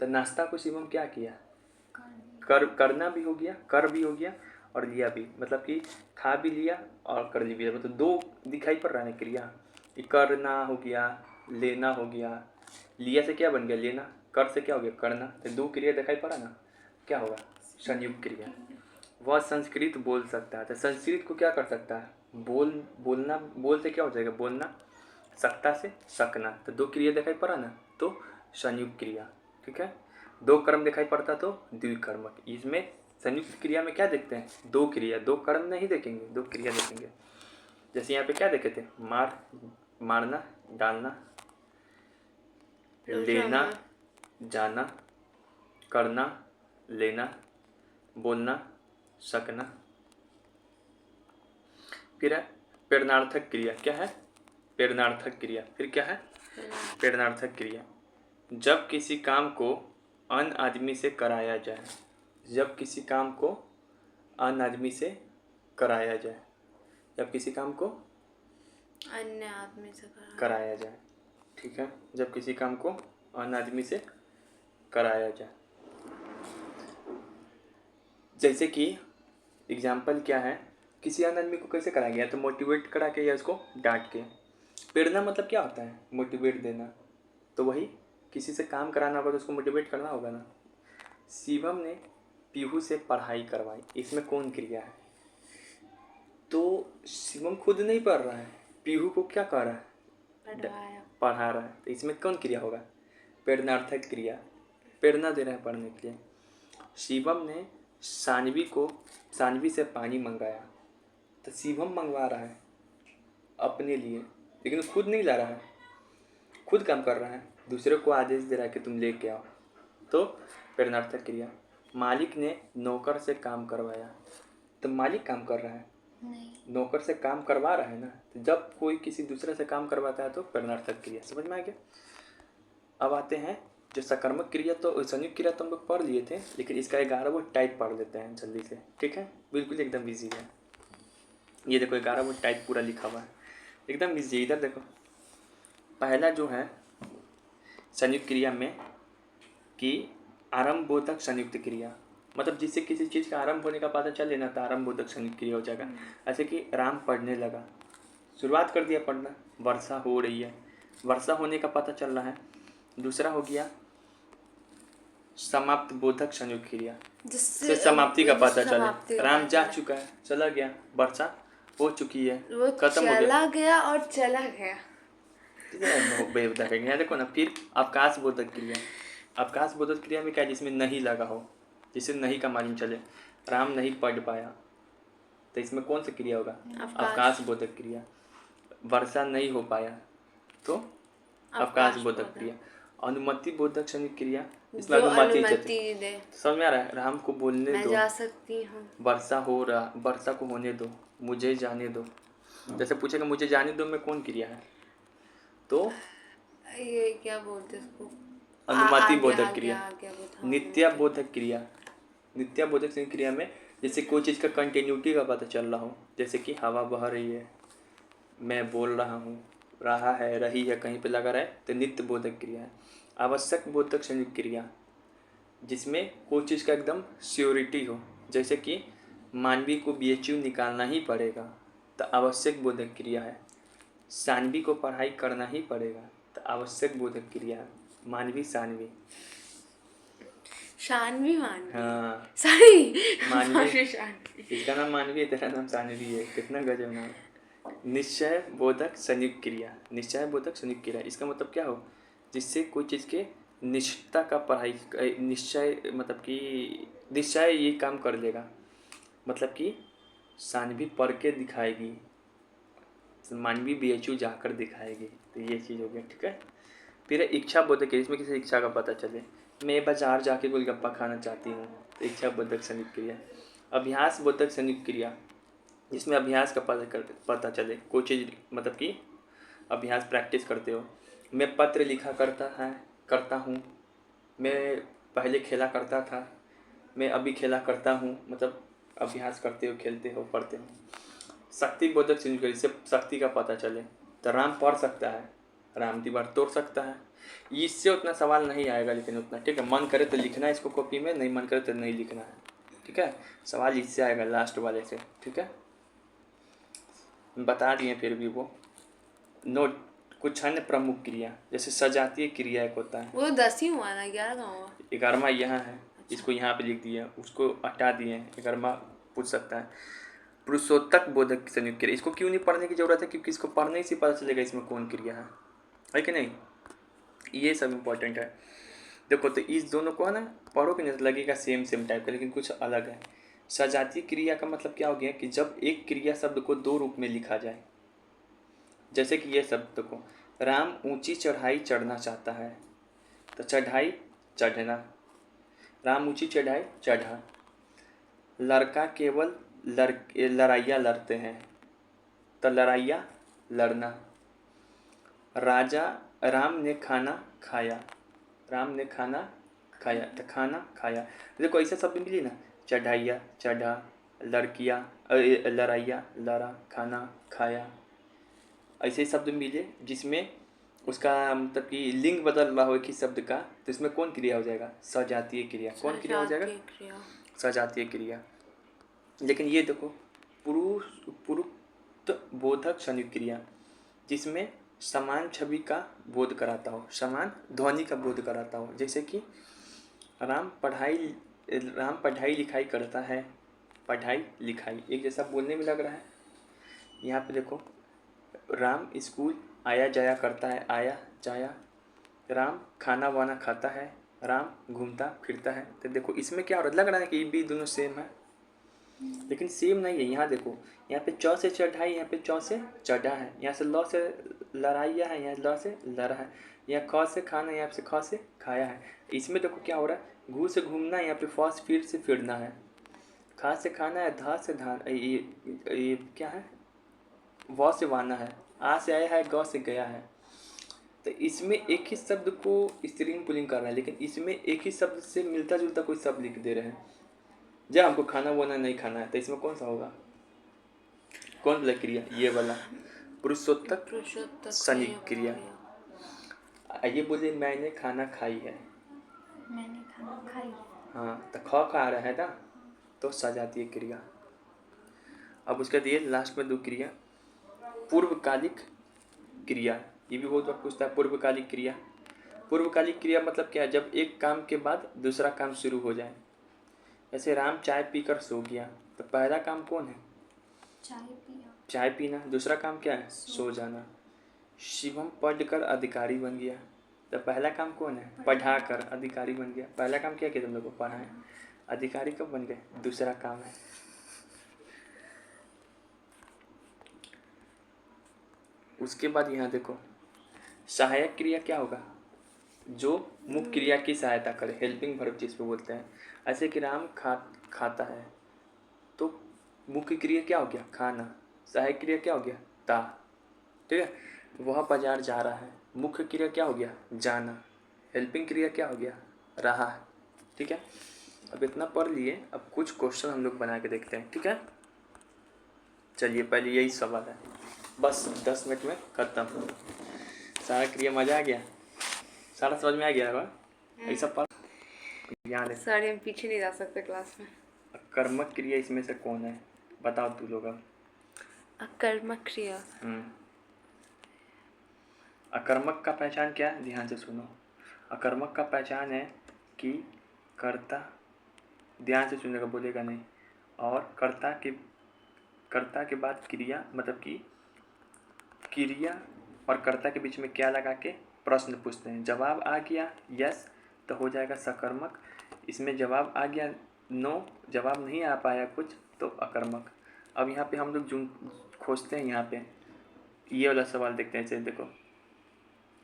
तो नाश्ता को शिवम क्या किया, करना भी हो गया, कर भी हो गया और लिया भी, मतलब कि खा भी लिया और कर भी लिया, मतलब दो दिखाई पड़ रहा है क्रिया। करना हो गया, लेना हो गया, लिया से क्या बन गया लेना, कर से क्या हो गया करना, तो दो क्रिया दिखाई पड़ा ना, क्या होगा संयुक्त क्रिया। वह संस्कृत बोल सकता है, तो संस्कृत को क्या कर सकता है, बोलना, बोल से क्या हो जाएगा बोलना, सकता से सकना, तो दो क्रिया दिखाई पड़ा ना, तो संयुक्त क्रिया, ठीक है। दो कर्म दिखाई पड़ता तो द्विकर्मक। इसमें संयुक्त क्रिया में क्या देखते हैं, दो क्रिया, दो कर्म नहीं देखेंगे, दो क्रिया देखेंगे। जैसे यहाँ पे क्या देखे थे, मारना डालना, लेना जाना, करना लेना, बोलना सकना। फिर है प्रेरणार्थक क्रिया, क्या है प्रेरणार्थक क्रिया, फिर क्या है प्रेरणार्थक क्रिया। जब किसी काम को अन्य आदमी से कराया जाए, जब किसी काम को अन्य आदमी से कराया जाए, जब किसी काम को अन्य आदमी से कराया जाए, ठीक है, जब किसी काम को अन्य आदमी से कराया जाए। जैसे कि एग्जाम्पल क्या है, किसी अन्य आदमी को कैसे कराया गया, तो मोटिवेट करा के या उसको डांट के। प्रेरणा मतलब क्या होता है, मोटिवेट देना, तो वही किसी से काम कराना होगा तो उसको मोटिवेट करना होगा ना। शिवम ने पीहू से पढ़ाई करवाई, इसमें कौन क्रिया है, तो शिवम खुद नहीं पढ़ रहा है, पीहू को क्या कर रहा है, पढ़ा रहा है, तो इसमें कौन क्रिया होगा प्रेरणार्थक क्रिया, प्रेरणा दे रहा है पढ़ने के लिए। शिवम ने सानवी से पानी मंगाया, तो शिवम मंगवा रहा है अपने लिए, लेकिन खुद नहीं ला रहा है, खुद काम कर रहा है, दूसरे को आदेश दे रहा है कि तुम लेके आओ, तो प्रेरणार्थक क्रिया। मालिक ने नौकर से काम करवाया, तो मालिक काम कर रहा है नहीं, नौकर से काम करवा रहा है ना, तो जब कोई किसी दूसरे से काम करवाता है तो प्रेरणार्थक क्रिया। समझ में आ गया। अब आते हैं जो सकर्मक क्रिया, तो संयुक्त क्रिया तो हम लोग पढ़ लिए थे, लेकिन इसका 11 टाइप पढ़ लेते हैं जल्दी से, ठीक है, बिल्कुल एकदम ईजी है। ये देखो 11 टाइप पूरा लिखा हुआ है, एकदम ईजी। इधर देखो, पहला जो है संयुक्त क्रिया में कि आरंभ बोधक संयुक्त क्रिया, मतलब जिससे किसी चीज़ का आरंभ होने का पता चल लेना तो आरंभ बोधक संयुक्त क्रिया हो जाएगा। ऐसे कि राम पढ़ने लगा, शुरुआत कर दिया पढ़ना, वर्षा हो रही है, वर्षा होने का पता चल रहा है। दूसरा हो गया समाप्त बोधक संयुक्त क्रिया, जिससे समाप्ति का पता चले, राम जा चुका है, चला गया, वर्षा हो चुकी है, खत्म हो गया, चला गया और चला गया, बेवदा कहेंगे। देखो ना, फिर अवकाश बोधक क्रिया, अवकाश बोधक क्रिया में क्या, जिसमें नहीं लगा हो, जिससे नहीं का मालूम चले, राम नहीं पढ़ पाया, तो इसमें कौन सी क्रिया होगा अवकाश बोधक क्रिया। वर्षा नहीं हो पाया तो अवकाश बोधक क्रिया। अनुमति बोधक संयुक्त क्रिया, इसमें अनुमति दे, समझ में आ रहा है, राम को बोलने मैं दो, जा सकती हूँ, वर्षा हो रहा, वर्षा को होने दो, मुझे जाने दो। जैसे पूछेगा मुझे जाने दो में कौन क्रिया है, तो ये क्या बोलते इसको, अनुमति बोधक क्रिया। नित्य बोधक क्रिया, नित्य बोधक संयुक्त क्रिया में जैसे कोई चीज़ का कंटिन्यूटी का पता चल रहा हो, जैसे कि हवा बह रही है, मैं बोल रहा हूँ, रहा है, रही है, कहीं पे लगा रहा है, तो नित्य बोधक क्रिया है। आवश्यक बोधक संयुक्त क्रिया, जिसमें कोई चीज़ का एकदम श्योरिटी हो, जैसे कि मानवी को बीएचयू निकालना ही पड़ेगा तो आवश्यक बोधक क्रिया है। सानवी को पढ़ाई करना ही पड़ेगा तो आवश्यक बोधक क्रिया है। मानवी सानवी, शानवी मानवी, हाँ सॉरी मानवी, मानवी शानवी। इसका नाम मानवी है, तेरा नाम सानवी है, कितना गजब नाम। निश्चय बोधक संयुक्त क्रिया, निश्चय बोधक संयुक्त क्रिया इसका मतलब क्या हो, जिससे कोई चीज़ के निश्चितता का पढ़ाई, निश्चय मतलब कि निश्चय ये काम कर लेगा, मतलब कि सानवी पढ़ के दिखाएगी, मानवी बीएचयू जाकर दिखाएगी, तो ये चीज़ हो गया। ठीक है, फिर इच्छा बोधक क्रिया, इसमें किसी इच्छा का पता चले, मैं बाजार जाके गोलगप्पा खाना चाहती हूँ, तो इच्छा बोधक संयुक्त क्रिया। अभ्यास बोधक संयुक्त क्रिया, जिसमें अभ्यास का पता चले, कोई चीज़ मतलब कि अभ्यास प्रैक्टिस करते हो। मैं पत्र लिखा करता हूँ, मैं पहले खेला करता था, मैं अभी खेला करता हूँ, मतलब अभ्यास करते हो, खेलते हो, पढ़ते हो। शक्ति बोधक संयुक्त क्रिया, इससे शक्ति का पता चले, तो राम पढ़ सकता है, राम दीवार तोड़ सकता है। इससे उतना सवाल नहीं आएगा, लेकिन उतना ठीक है, मन करे तो लिखना है इसको कॉपी में, नहीं मन करे तो नहीं लिखना है। ठीक है, सवाल इससे आएगा लास्ट वाले से। ठीक है, बता दिए फिर भी वो नोट। कुछ अन्य प्रमुख क्रिया, जैसे सजातीय क्रिया एक होता है, वो 10 ही हुआ ना, 11 कहाँ हुआ? 11वां यहाँ है, इसको यहाँ पे लिख दिया, उसको हटा दिए, 11वां पूछ सकता है। पुरुषोत्तक बोधक संयुक्त क्रिया, इसको क्यों नहीं पढ़ने की जरूरत है, क्योंकि इसको पढ़ने से पता चलेगा इसमें कौन क्रिया है कि नहीं, ये सब इम्पोर्टेंट है। देखो तो इस दोनों को है ना, पढ़ोगे नहीं तो लगेगा सेम सेम टाइप का, लेकिन कुछ अलग है। सजातीय क्रिया का मतलब क्या हो गया कि जब एक क्रिया शब्द को दो रूप में लिखा जाए, जैसे कि ये शब्द को, राम ऊंची चढ़ाई चढ़ना चाहता है, तो चढ़ाई चढ़ना, राम ऊंची चढ़ाई चढ़ा। लड़का केवल लड़ाइया लड़ते हैं, तो लड़ाइया लड़ना। राजा राम ने खाना खाया, राम ने खाना खाया, तो खाना खाया। देखो ऐसे शब्द मिली ना, चढ़ाइया चढ़ा, लड़किया लड़ाइया लड़ा, खाना खाया, ऐसे शब्द मिले जिसमें उसका मतलब कि लिंग बदल रहा हो एक ही शब्द का, तो इसमें कौन क्रिया हो जाएगा, सजातीय क्रिया। कौन क्रिया हो जाएगा, सजातीय क्रिया। लेकिन ये देखो पुरुष बोधक संयुक्त क्रिया, जिसमें समान छवि का बोध कराता हो, समान ध्वनि का बोध कराता हो, जैसे कि राम पढ़ाई लिखाई करता है, पढ़ाई लिखाई एक जैसा बोलने में लग रहा है। यहाँ पे देखो, राम स्कूल आया जाया करता है, आया जाया। राम खाना वाना खाता है, राम घूमता फिरता है। तो देखो इसमें क्या हो रहा है, लग रहा है कि ये भी दोनों सेम है, लेकिन सेम नहीं है। यहाँ देखो, यहाँ पे चौ से चढ़ाई, यहाँ पे चौ से चढ़ा है, यहाँ से लौ से लड़ाइया है, यहाँ लौ से लड़ा है, यहाँ ख से खाना, यहाँ से ख से खाया है। इसमें देखो क्या हो रहा है, घू से घूमना, यहाँ पे फ से फिर से फिरना है, खा से खाना है, धा से धान, ये क्या है, व से वाना है, आ से आया है, ग से गया है। तो इसमें एक ही शब्द को स्त्रीलिंग पुल्लिंग कर रहा है, लेकिन इसमें एक ही शब्द से मिलता जुलता कोई शब्द लिख दे रहे हैं। जब हमको खाना वाना नहीं खाना है, तो इसमें कौन सा होगा, कौन वाला क्रिया, ये वाला पुरुषोत्तक संयुक्त क्रिया। ये बोले मैंने खाना खाई है, मैंने खाना खाई। हाँ, तो ख खा रहा है ना, तो सजातीय क्रिया। अब उसके दिए लास्ट में दो क्रिया, पूर्वकालिक क्रिया, ये भी बहुत बार पूछता है। पूर्वकालिक क्रिया, पूर्वकालिक क्रिया मतलब क्या है, जब एक काम के बाद दूसरा काम शुरू हो जाए। जैसे राम चाय पीकर सो गया, तो पहला काम कौन है, चाय पिया। चाय पीना, दूसरा काम क्या है, सो जाना। शिवम पढ़कर अधिकारी बन गया, तो पहला काम कौन है, पढ़ाकर अधिकारी बन गया। पहला काम क्या किया तुम लोग को, पढ़ाएं, अधिकारी कब बन गए, दूसरा काम है। उसके बाद यहाँ देखो, सहायक क्रिया क्या होगा, जो मुख्य क्रिया की सहायता करे, हेल्पिंग वर्ब जिसको बोलते हैं। ऐसे कि राम खाता है, तो मुख्य क्रिया क्या हो गया, खाना। सहायक क्रिया क्या हो गया, ता। ठीक है, वह बाजार जा रहा है, मुख्य क्रिया क्या हो गया, जाना। हेल्पिंग क्रिया क्या हो गया, रहा है। ठीक है, अब इतना पढ़ लिए, अब कुछ क्वेश्चन हम लोग बना के देखते हैं। ठीक है, चलिए पहले यही सवाल है, बस 10 मिनट में खत्म। सारा क्रिया मजा आ गया, सारा समझ में आ गया होगा, ऐसा पढ़, यहाँ सॉरी हम पीछे नहीं जा सकते क्लास में। अकर्मक क्रिया इसमें से कौन है? बताओ तू लोग अब। अकर्मक क्रिया। अकर्मक का पहचान क्या है? ध्यान से सुनो। अकर्मक का पहचान है कि कर्ता, ध्यान से सुनेगा, बोलेगा नहीं, और कर्ता के बाद क्रिया, मतलब कि क्रिया और कर्ता के बीच में क्या लगा के प्रश्न पूछते हैं। जवाब आ गया यस तो हो जाएगा सकर्मक। इसमें जवाब आ गया नो, जवाब नहीं आ पाया कुछ, तो अकर्मक। अब यहाँ पे हम लोग जो खोजते हैं, यहाँ पे ये वाला सवाल देखते हैं। जैसे देखो,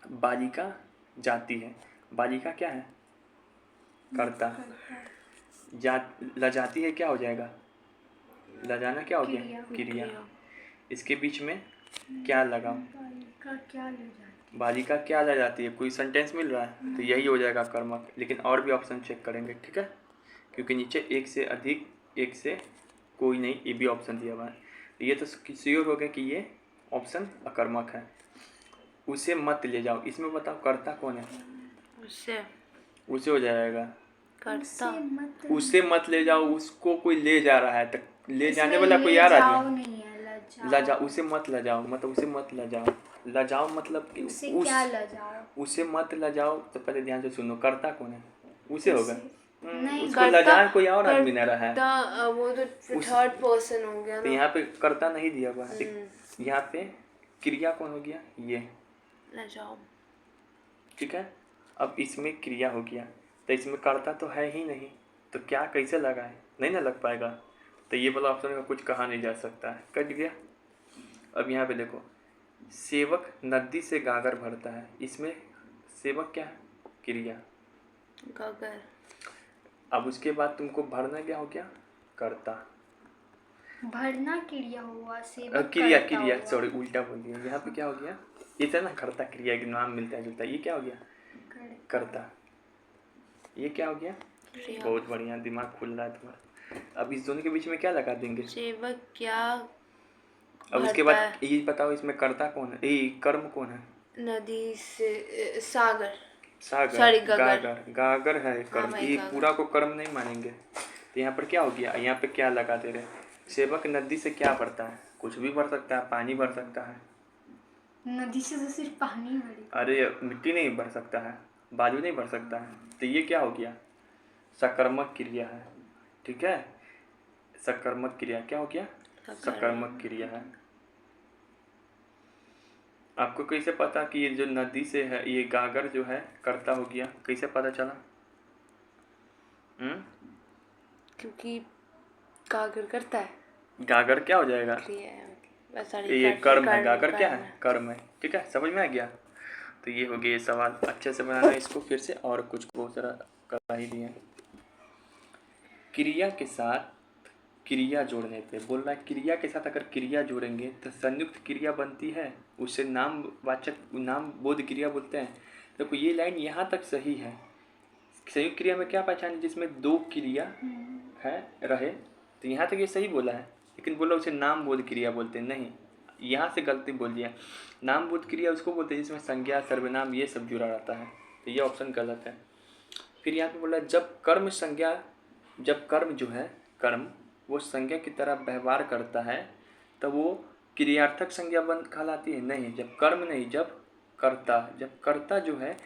बालिका जाती है, बालिका क्या है? कर्ता। लजाती है क्या हो जाएगा? लजाना क्या हो गया? क्रिया। इसके बीच में क्या लगाओ? बालिका क्या ले जाती है? कोई सेंटेंस मिल रहा है तो यही हो जाएगा कर्मक। लेकिन और भी ऑप्शन चेक करेंगे, ठीक है, क्योंकि नीचे एक से अधिक, एक से कोई नहीं, ये भी ऑप्शन दिया हुआ है। तो ये तो श्योर हो गया कि ये ऑप्शन अकर्मक है। उसे मत ले जाओ, इसमें बताओ कर्ता कौन है? उसे हो जाएगा कर्ता। उसे मत ले जाओ, उसको कोई ले जा रहा है, तो ले जाने वाला कोई आ रहा है। लजाओ, उसे मत लजाओ, मतलब उसे मत लजाओ। लजाओ मतलब कि उसे मत लजाओ। तो पहले ध्यान से सुनो, कर्ता कौन है? उसे होगा। उसको लजाए कोई और आदमी नहीं रहा है, वो तो थर्ड पर्सन हो गया तो ना। यहाँ पे कर्ता नहीं दिया हुआ है। यहाँ पे क्रिया कौन हो गया? ये लजाओ। ठीक है, अब इसमें क्रिया हो गया, तो इसमें कर्ता तो है ही नहीं, तो क्या कैसे लगाए? नहीं ना लग पाएगा। तो ये वाला ऑप्शन में कुछ कहा नहीं जा सकता है, कट गया। अब यहाँ पे देखो, सेवक नदी से गागर भरता है, इसमें सेवक क्या है? क्रिया, गागर। अब उसके बाद तुमको भरना क्या हो गया? कर्ता। भरना क्रिया हुआ, सेवक क्रिया कर्ता क्रिया हुआ। सॉरी, उल्टा बोल दिया। यहाँ पे क्या हो गया? इतना ना कर्ता क्रिया के नाम मिलता है जुलता है, ये क्या हो गया? कर्ता। ये क्या हो गया? बहुत बढ़िया, दिमाग खुल रहा है तुम्हारा। अब इस दोनों के बीच में क्या लगा देंगे? सेवक क्या? अब उसके बाद ये बताओ, इसमें कर्ता कौन है? ये कर्म कौन है? नदी से सागर। सागर। सॉरी, गागर। गागर है कर्म। हाँ, ये गागर। पूरा को कर्म नहीं मानेंगे। तो यहाँ पर क्या हो गया? यहाँ पे क्या लगा दे रहे? सेवक नदी से क्या भरता है? कुछ भी भर सकता है, पानी भर सकता है। नदी से तो सिर्फ पानी भरेगा। अरे मिट्टी नहीं भर सकता है, बालू नहीं भर सकता है। तो ये क्या हो गया? सकर्मक क्रिया है, ठीक है। सकर्मक क्रिया क्या हो गया? सकर्मक क्रिया है। आपको कैसे पता कि ये जो नदी से है, ये गागर जो है कर्ता हो गया? कैसे पता चला? क्योंकि गागर करता है। गागर क्या हो जाएगा? क्रिया है, ये कर्म है। गागर क्या है? कर्म है, ठीक है, समझ में आ गया। तो ये हो गया ये सवाल। अच्छे से बनाना इसको फिर से, और कुछ बहुत सारा करा ही दिए। क्रिया के साथ क्रिया जोड़ने पे बोल रहा है, क्रिया के साथ अगर क्रिया जोड़ेंगे तो संयुक्त क्रिया बनती है, उसे नामवाचक, नाम बोध क्रिया बोलते हैं। देखो ये लाइन यहाँ तक सही है। संयुक्त क्रिया में क्या पहचान? जिसमें दो क्रिया है रहे, तो यहाँ तक ये सही बोला है। लेकिन बोला उसे नाम बोध क्रिया बोलते हैं, नहीं, यहाँ से गलती बोल दिया। नाम बोध क्रिया उसको बोलते हैं जिसमें संज्ञा सर्वनाम ये सब जुड़ा रहता है, तो ये ऑप्शन गलत है। फिर यहाँ पे बोला जब कर्म संज्ञा, जब कर्म जो है, कर्म वो संज्ञा की तरह व्यवहार करता है तो वो क्रियार्थक संज्ञा बन कहलाती है? नहीं, जब कर्म नहीं, जब कर्ता जो है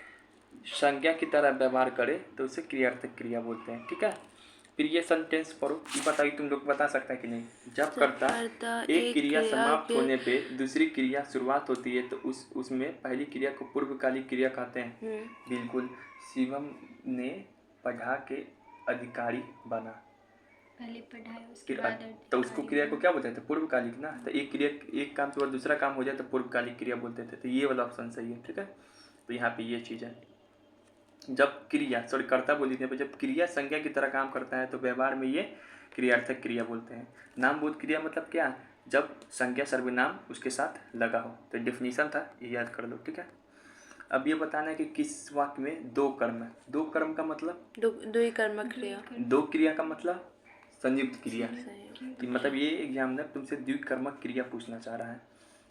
संज्ञा की तरह व्यवहार करे तो उसे क्रियार्थक क्रिया बोलते हैं, ठीक है। फिर ये सेंटेंस पढ़ो, बताइए तुम लोग बता सकता है कि नहीं। जब कर्ता एक क्रिया समाप्त होने पे दूसरी क्रिया शुरुआत होती है तो उसमें पहली क्रिया को पूर्वकालिक क्रिया कहते हैं। बिल्कुल, शिवम ने पढ़ा के अधिकारी बना, पहले पढ़ाया उसके बाद तो उसको क्रिया को क्या बोलते थे? पूर्वकालिक ना। तो एक क्रिया, एक काम के बाद दूसरा काम हो जाए तो पूर्वकालिक क्रिया बोलते थे। तो ये वाला ऑप्शन सही है, ठीक है। तो यहाँ पे ये चीज़ है, जब क्रिया, सॉरी कर्ता बोल दीजिए, जब क्रिया संज्ञा की तरह काम करता है तो व्यवहार में ये क्रियार्थक क्रिया बोलते हैं। नाम बोध क्रिया मतलब क्या? जब संज्ञा सर्वनाम उसके साथ लगा हो। तो डेफिनेशन था, ये याद कर लो, ठीक है। अब ये बताना है कि किस वाक्य में दो कर्म है। दो कर्म का मतलब दो ही कर्मक क्रिया। दो क्रिया का मतलब संयुक्त क्रिया। कि मतलब ये एग्जामिनर तुमसे द्विकर्मक क्रिया पूछना चाह रहा है।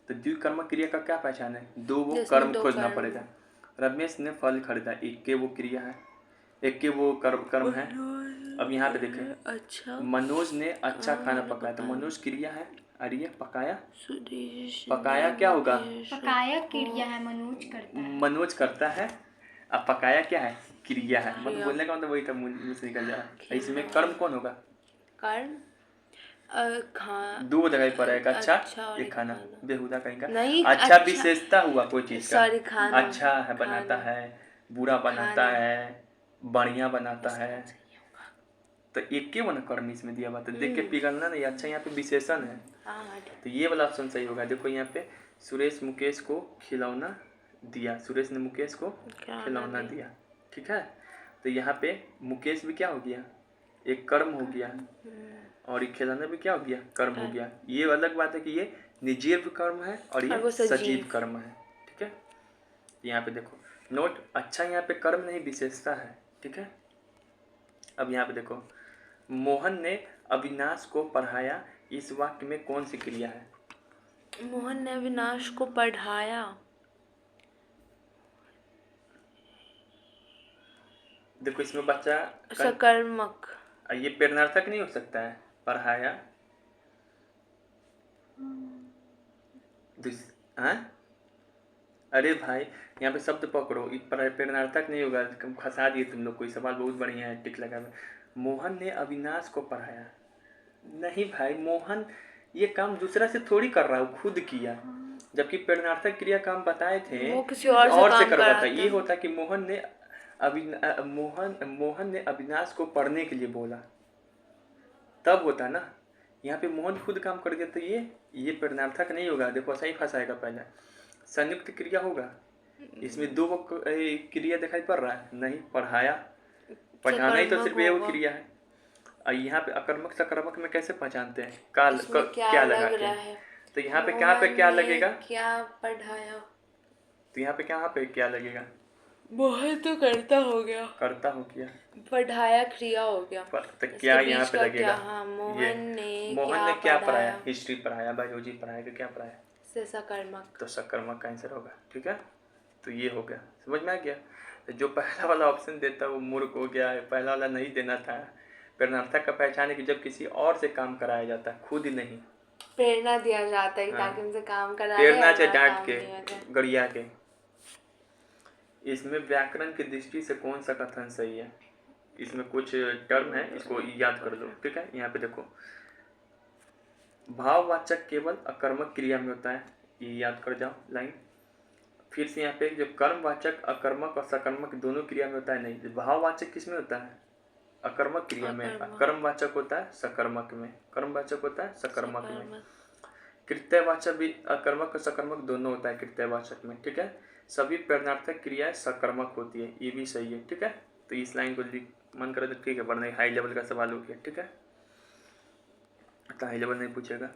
तो द्विकर्मक क्रिया का क्या पहचान है? दो वो कर्म खोजना पड़ेगा। रमेश ने फल खरीदा, एक के वो क्रिया है, एक के वो कर्म है। अब यहाँ पे देखें, अच्छा मनोज ने अच्छा खाना पकाया, तो मनोज क्रिया है, आ रही है पकाया। सुदेश पकाया ने क्या होगा? मुकेश पकाया क्रिया है, मनोज करता है। मनोज करता है। अब पकाया क्या है? क्रिया है। मतलब क्रिया। बोलने का मतलब वही था, मुंह से निकल जा रहा है। इसमें खिलाना। कर्म कौन होगा? कर्म दो जगह पर है, एक अच्छा और एक खाना। बेहुदा कहीं का। नहीं, अच्छा विशेषता हुआ कोई चीज का। सॉरी, खाना। अच्छा है बनाता खाना। है, बुरा बनाता खाना। है, बढ़िया बनाता है। तो एक के वन कर्म इसमें दिया हुआ, तो देख के पिघलना नहीं। अच्छा यहाँ पे विशेषण है, हाँ, तो ये वाला ऑप्शन सही होगा। देखो यहाँ पे सुरेश मुकेश को खिलौना दिया, सुरेश ने मुकेश को खिलौना दिया, ठीक है। तो यहाँ पे मुकेश भी क्या हो गया? एक कर्म हो गया, और ये खिलौना भी क्या हो गया? कर्म हो गया। ये अलग बात है कि ये निर्जीव कर्म है और और ये वो सजीव सजीव कर्म है, ठीक है। यहाँ पे देखो नोट, अच्छा यहाँ पे कर्म नहीं विशेषता है, ठीक है। अब यहाँ पे देखो, मोहन ने अविनाश को पढ़ाया, इस वाक्य में कौन सी क्रिया है? मोहन ने अविनाश को पढ़ाया। देखो इसमें बच्चा सकर्मक। ये प्रेरणार्थक नहीं हो सकता है, पढ़ाया। हाँ, अरे भाई यहाँ पे शब्द पकड़ो, प्रेरणार्थक नहीं होगा। फंसा दिए तुम लोग। कोई सवाल बहुत बढ़िया है, टिक लगा हुआ। मोहन ने अविनाश को पढ़ाया, नहीं भाई, मोहन ये काम दूसरा से थोड़ी कर रहा है, वो खुद किया। जबकि प्रेरणार्थक क्रिया काम बताए थे वो किसी और से काम करवाता। कराता। ये होता कि मोहन ने अविनाश को पढ़ने के लिए बोला, तब होता ना। यहाँ पे मोहन खुद काम कर दिया, तो ये प्रेरणार्थक नहीं होगा। देखो सही फंसाएगा। पहले संयुक्त क्रिया होगा, इसमें दो क्रिया दिखाई पड़ रहा है, नहीं। पढ़ाया, पढ़ाना ही तो सिर्फ वो क्रिया है। और यहाँ पे अकर्मक सकर्मक में कैसे पहचानते हैं? क्या लगा के? तो यहाँ पे क्या लगेगा? क्या पढ़ाया? तो यहाँ पे क्या लगेगा? मोहन तो करता हो गया, करता हो गया, पढ़ाया क्रिया हो गया। तो क्या यहाँ पे का लगेगा? हाँ, ये मोहन ने क्या पढ़ाया? हिस्ट्री पढ़ाया, बायोलॉजी पढ़ाया, कि क्या पढ़ाया? से सकर्मक। तो सकर्मक का आंसर होगा, ठीक है। तो ये हो गया, समझ में आ गया। तो जो पहला वाला ऑप्शन देता है वो मूर्ख हो गया है। पहला वाला नहीं देना था। प्रेरणार्थक का पहचान है कि जब किसी और से काम कराया जाता है, खुद ही नहीं। प्रेरणा दिया जाता है ताकि उनसे काम कराए, प्रेरणा से डांट के, गड़िया के। इसमें व्याकरण की दृष्टि से कौन सा कथन सही है? इसमें कुछ टर्म है, इसको याद कर लो, ठीक है। यहाँ पे देखो, भाववाचक केवल अकर्मक क्रिया में होता है, ये याद कर जाओ लाइन। फिर से यहाँ पे जो कर्मवाचक अकर्मक और सकर्मक दोनों क्रिया में होता है, नहीं। भाववाचक किस में होता है? अकर्मक क्रिया में। कर्मवाचक होता है सकर्मक में, कर्मवाचक होता है सकर्मक में। कृत्यवाचक भी अकर्मक और सकर्मक दोनों होता है कृत्यवाचक में, ठीक है। सभी प्रेरणार्थक क्रियाएं सकर्मक होती है, ये भी सही है, ठीक है। तो इस लाइन को मन करे तो ठीक है, वरना हाई लेवल का सवाल हो गया, ठीक है। तो हाई लेवल नहीं पूछेगा।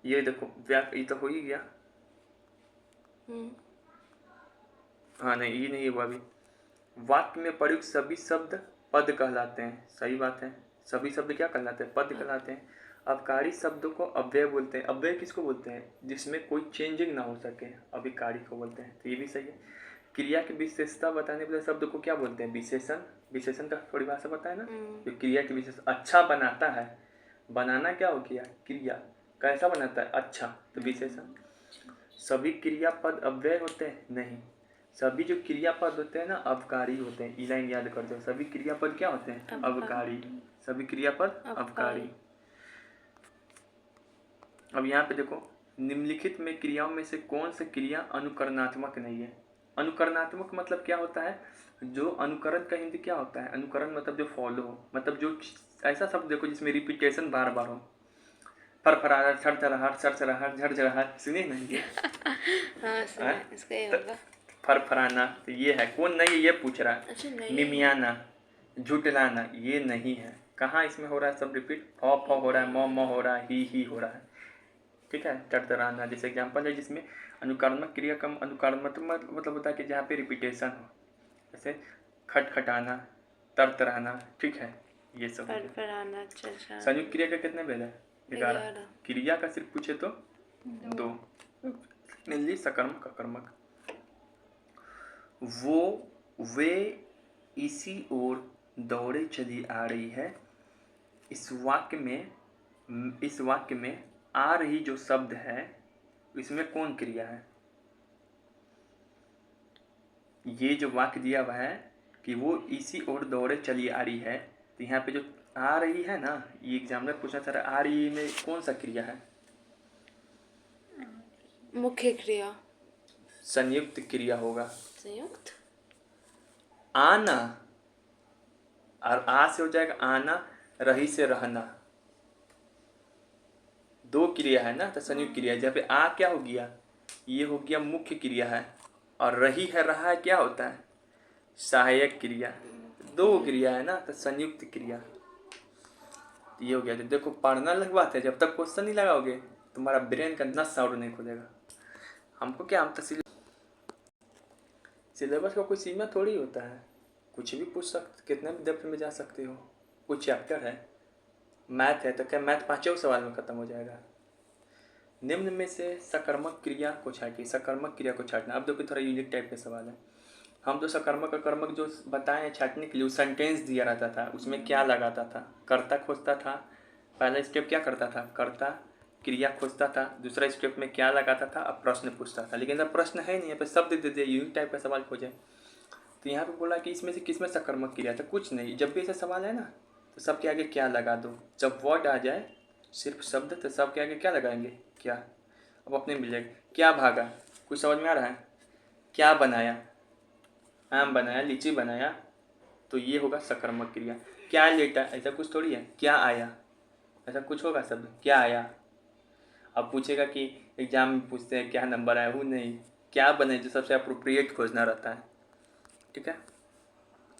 ये देखो ये तो हो ही गया। हाँ नहीं, ये नहीं हुआ अभी। वाक्य में प्रयुक्त सभी शब्द पद कहलाते हैं, सही बात है। सभी शब्द क्या कहलाते हैं? पद कहलाते हैं। अवकारी शब्दों को अव्यय बोलते हैं। अव्यय किसको बोलते हैं? जिसमें कोई चेंजिंग ना हो सके, अभिकारी को बोलते हैं। तो ये भी सही है। क्रिया की विशेषता बताने वाले शब्द को क्या बोलते हैं? विशेषण। विशेषण का परिभाषा बताए ना, जो क्रिया की विशेष। अच्छा बनाता है, बनाना क्या हो गया? क्रिया। कैसा बनाता है? अच्छा, तो विशेषण। सभी क्रियापद अव्यय होते हैं? नहीं। सभी जो क्रियापद होते हैं ना, अवकारी होते हैं। ई लाइन याद कर दो, सभी क्रियापद क्या होते हैं? अवकारी। सभी क्रियापद अवकारी। अब यहाँ पे देखो, निम्नलिखित में क्रियाओं में से कौन सी क्रिया अनुकरणात्मक नहीं है? अनुकरणात्मक मतलब क्या होता है? जो अनुकरण का हिंदी क्या होता है? अनुकरण मतलब जो फॉलो हो, मतलब जो ऐसा शब्द देखो जिसमें रिपीटेशन बार बार हो। फरफराहट, छरछराहट, सरसराहट, झरझराहट, सुनिए ना ये। हाँ, सुना है, इसका ये होगा। फरफराना, तो ये है। कौन नहीं है ये पूछ रहा है। अच्छा, नहीं। निमियाना, झुटलाना, ये नहीं है। कहाँ इसमें हो रहा है सब रिपीट? फॉ हो रहा है, मो हो रहा है, ही हो रहा है, ठीक है। टरटराना जैसे एग्जाम्पल है जिसमें अनुकर्मक क्रिया कम अनुकर्मक मतलब होता है कि जहाँ पे रिपीटेशन हो, जैसे खटखटाना, तरतराना, ठीक है। ये सब फरफराना। अच्छा। संयुक्त क्रिया का कितने भेद है? 11। क्रिया का सिर्फ पूछे तो 2, मेनली सकर्मक अकर्मक। वो वे इसी ओर दौड़े चली आ रही है। इस वाक्य में आ रही जो शब्द है इसमें कौन क्रिया है? ये जो वाक्य दिया हुआ है कि वो इसी ओर दौड़े चली आ रही है, तो यहाँ पे जो आ रही है ना, ये एग्जामिनर पूछना चाह रहा है आ रही में कौन सा क्रिया है? मुख्य क्रिया, संयुक्त क्रिया होगा। संयुक्त। आना और आ से हो जाएगा आना, रही से रहना, दो क्रिया है ना, तो संयुक्त क्रिया। जहाँ पे आ क्या हो गया, ये हो गया मुख्य क्रिया है, और रही है रहा है क्या होता है? सहायक क्रिया। दो क्रिया है ना, तो संयुक्त क्रिया। ये हो गया। तो देखो पढ़ना अलग बात है, जब तक क्वेश्चन नहीं लगाओगे तुम्हारा ब्रेन का नस और नहीं खुलेगा। हमको क्या, हम तो सिलेबस का कोई सीमा थोड़ी होता है, कुछ भी पूछ सकते, कितने भी डेप्थ में जा सकते हो। कुछ चैप्टर है, मैथ है, तो क्या मैथ 5 सवाल में खत्म हो जाएगा? निम्न में से सकर्मक क्रिया को छाटिए, सकर्मक क्रिया को छाटना। अब देखो थोड़ा यूनिक टाइप के सवाल है। हम तो सकर्मक अकर्मक जो बताए हैं छाटने के लिए, वो सेंटेंस दिया रहता था, उसमें क्या लगाता था? कर्ता खोजता था। पहला स्टेप क्या करता था? कर्ता क्रिया खोजता था। दूसरा स्टेप में क्या लगाता था? अब प्रश्न पूछता था। लेकिन अब प्रश्न है नहीं, यहाँ पे शब्द दे दिए, यूनिक टाइप का सवाल खोजे। तो यहाँ पे बोला कि इसमें से किसमें सकर्मक क्रिया था? कुछ नहीं। जब भी ऐसा सवाल है ना, तो सबके आगे क्या लगा दो। जब वर्ड आ जाए सिर्फ शब्द, तो सबके आगे क्या लगाएंगे? क्या। अब अपने मिलेगा। क्या भागा, कुछ समझ में आ रहा है? क्या बनाया, आम बनाया, लीची बनाया, तो ये होगा सकर्मक क्रिया। क्या लेटा, ऐसा कुछ थोड़ी है। क्या आया, ऐसा कुछ होगा शब्द। क्या आया। अब पूछेगा कि एग्जाम में पूछते हैं क्या नंबर आया, वो नहीं। क्या बने, जो सबसे अप्रोप्रिएट खोजना रहता है। ठीक है,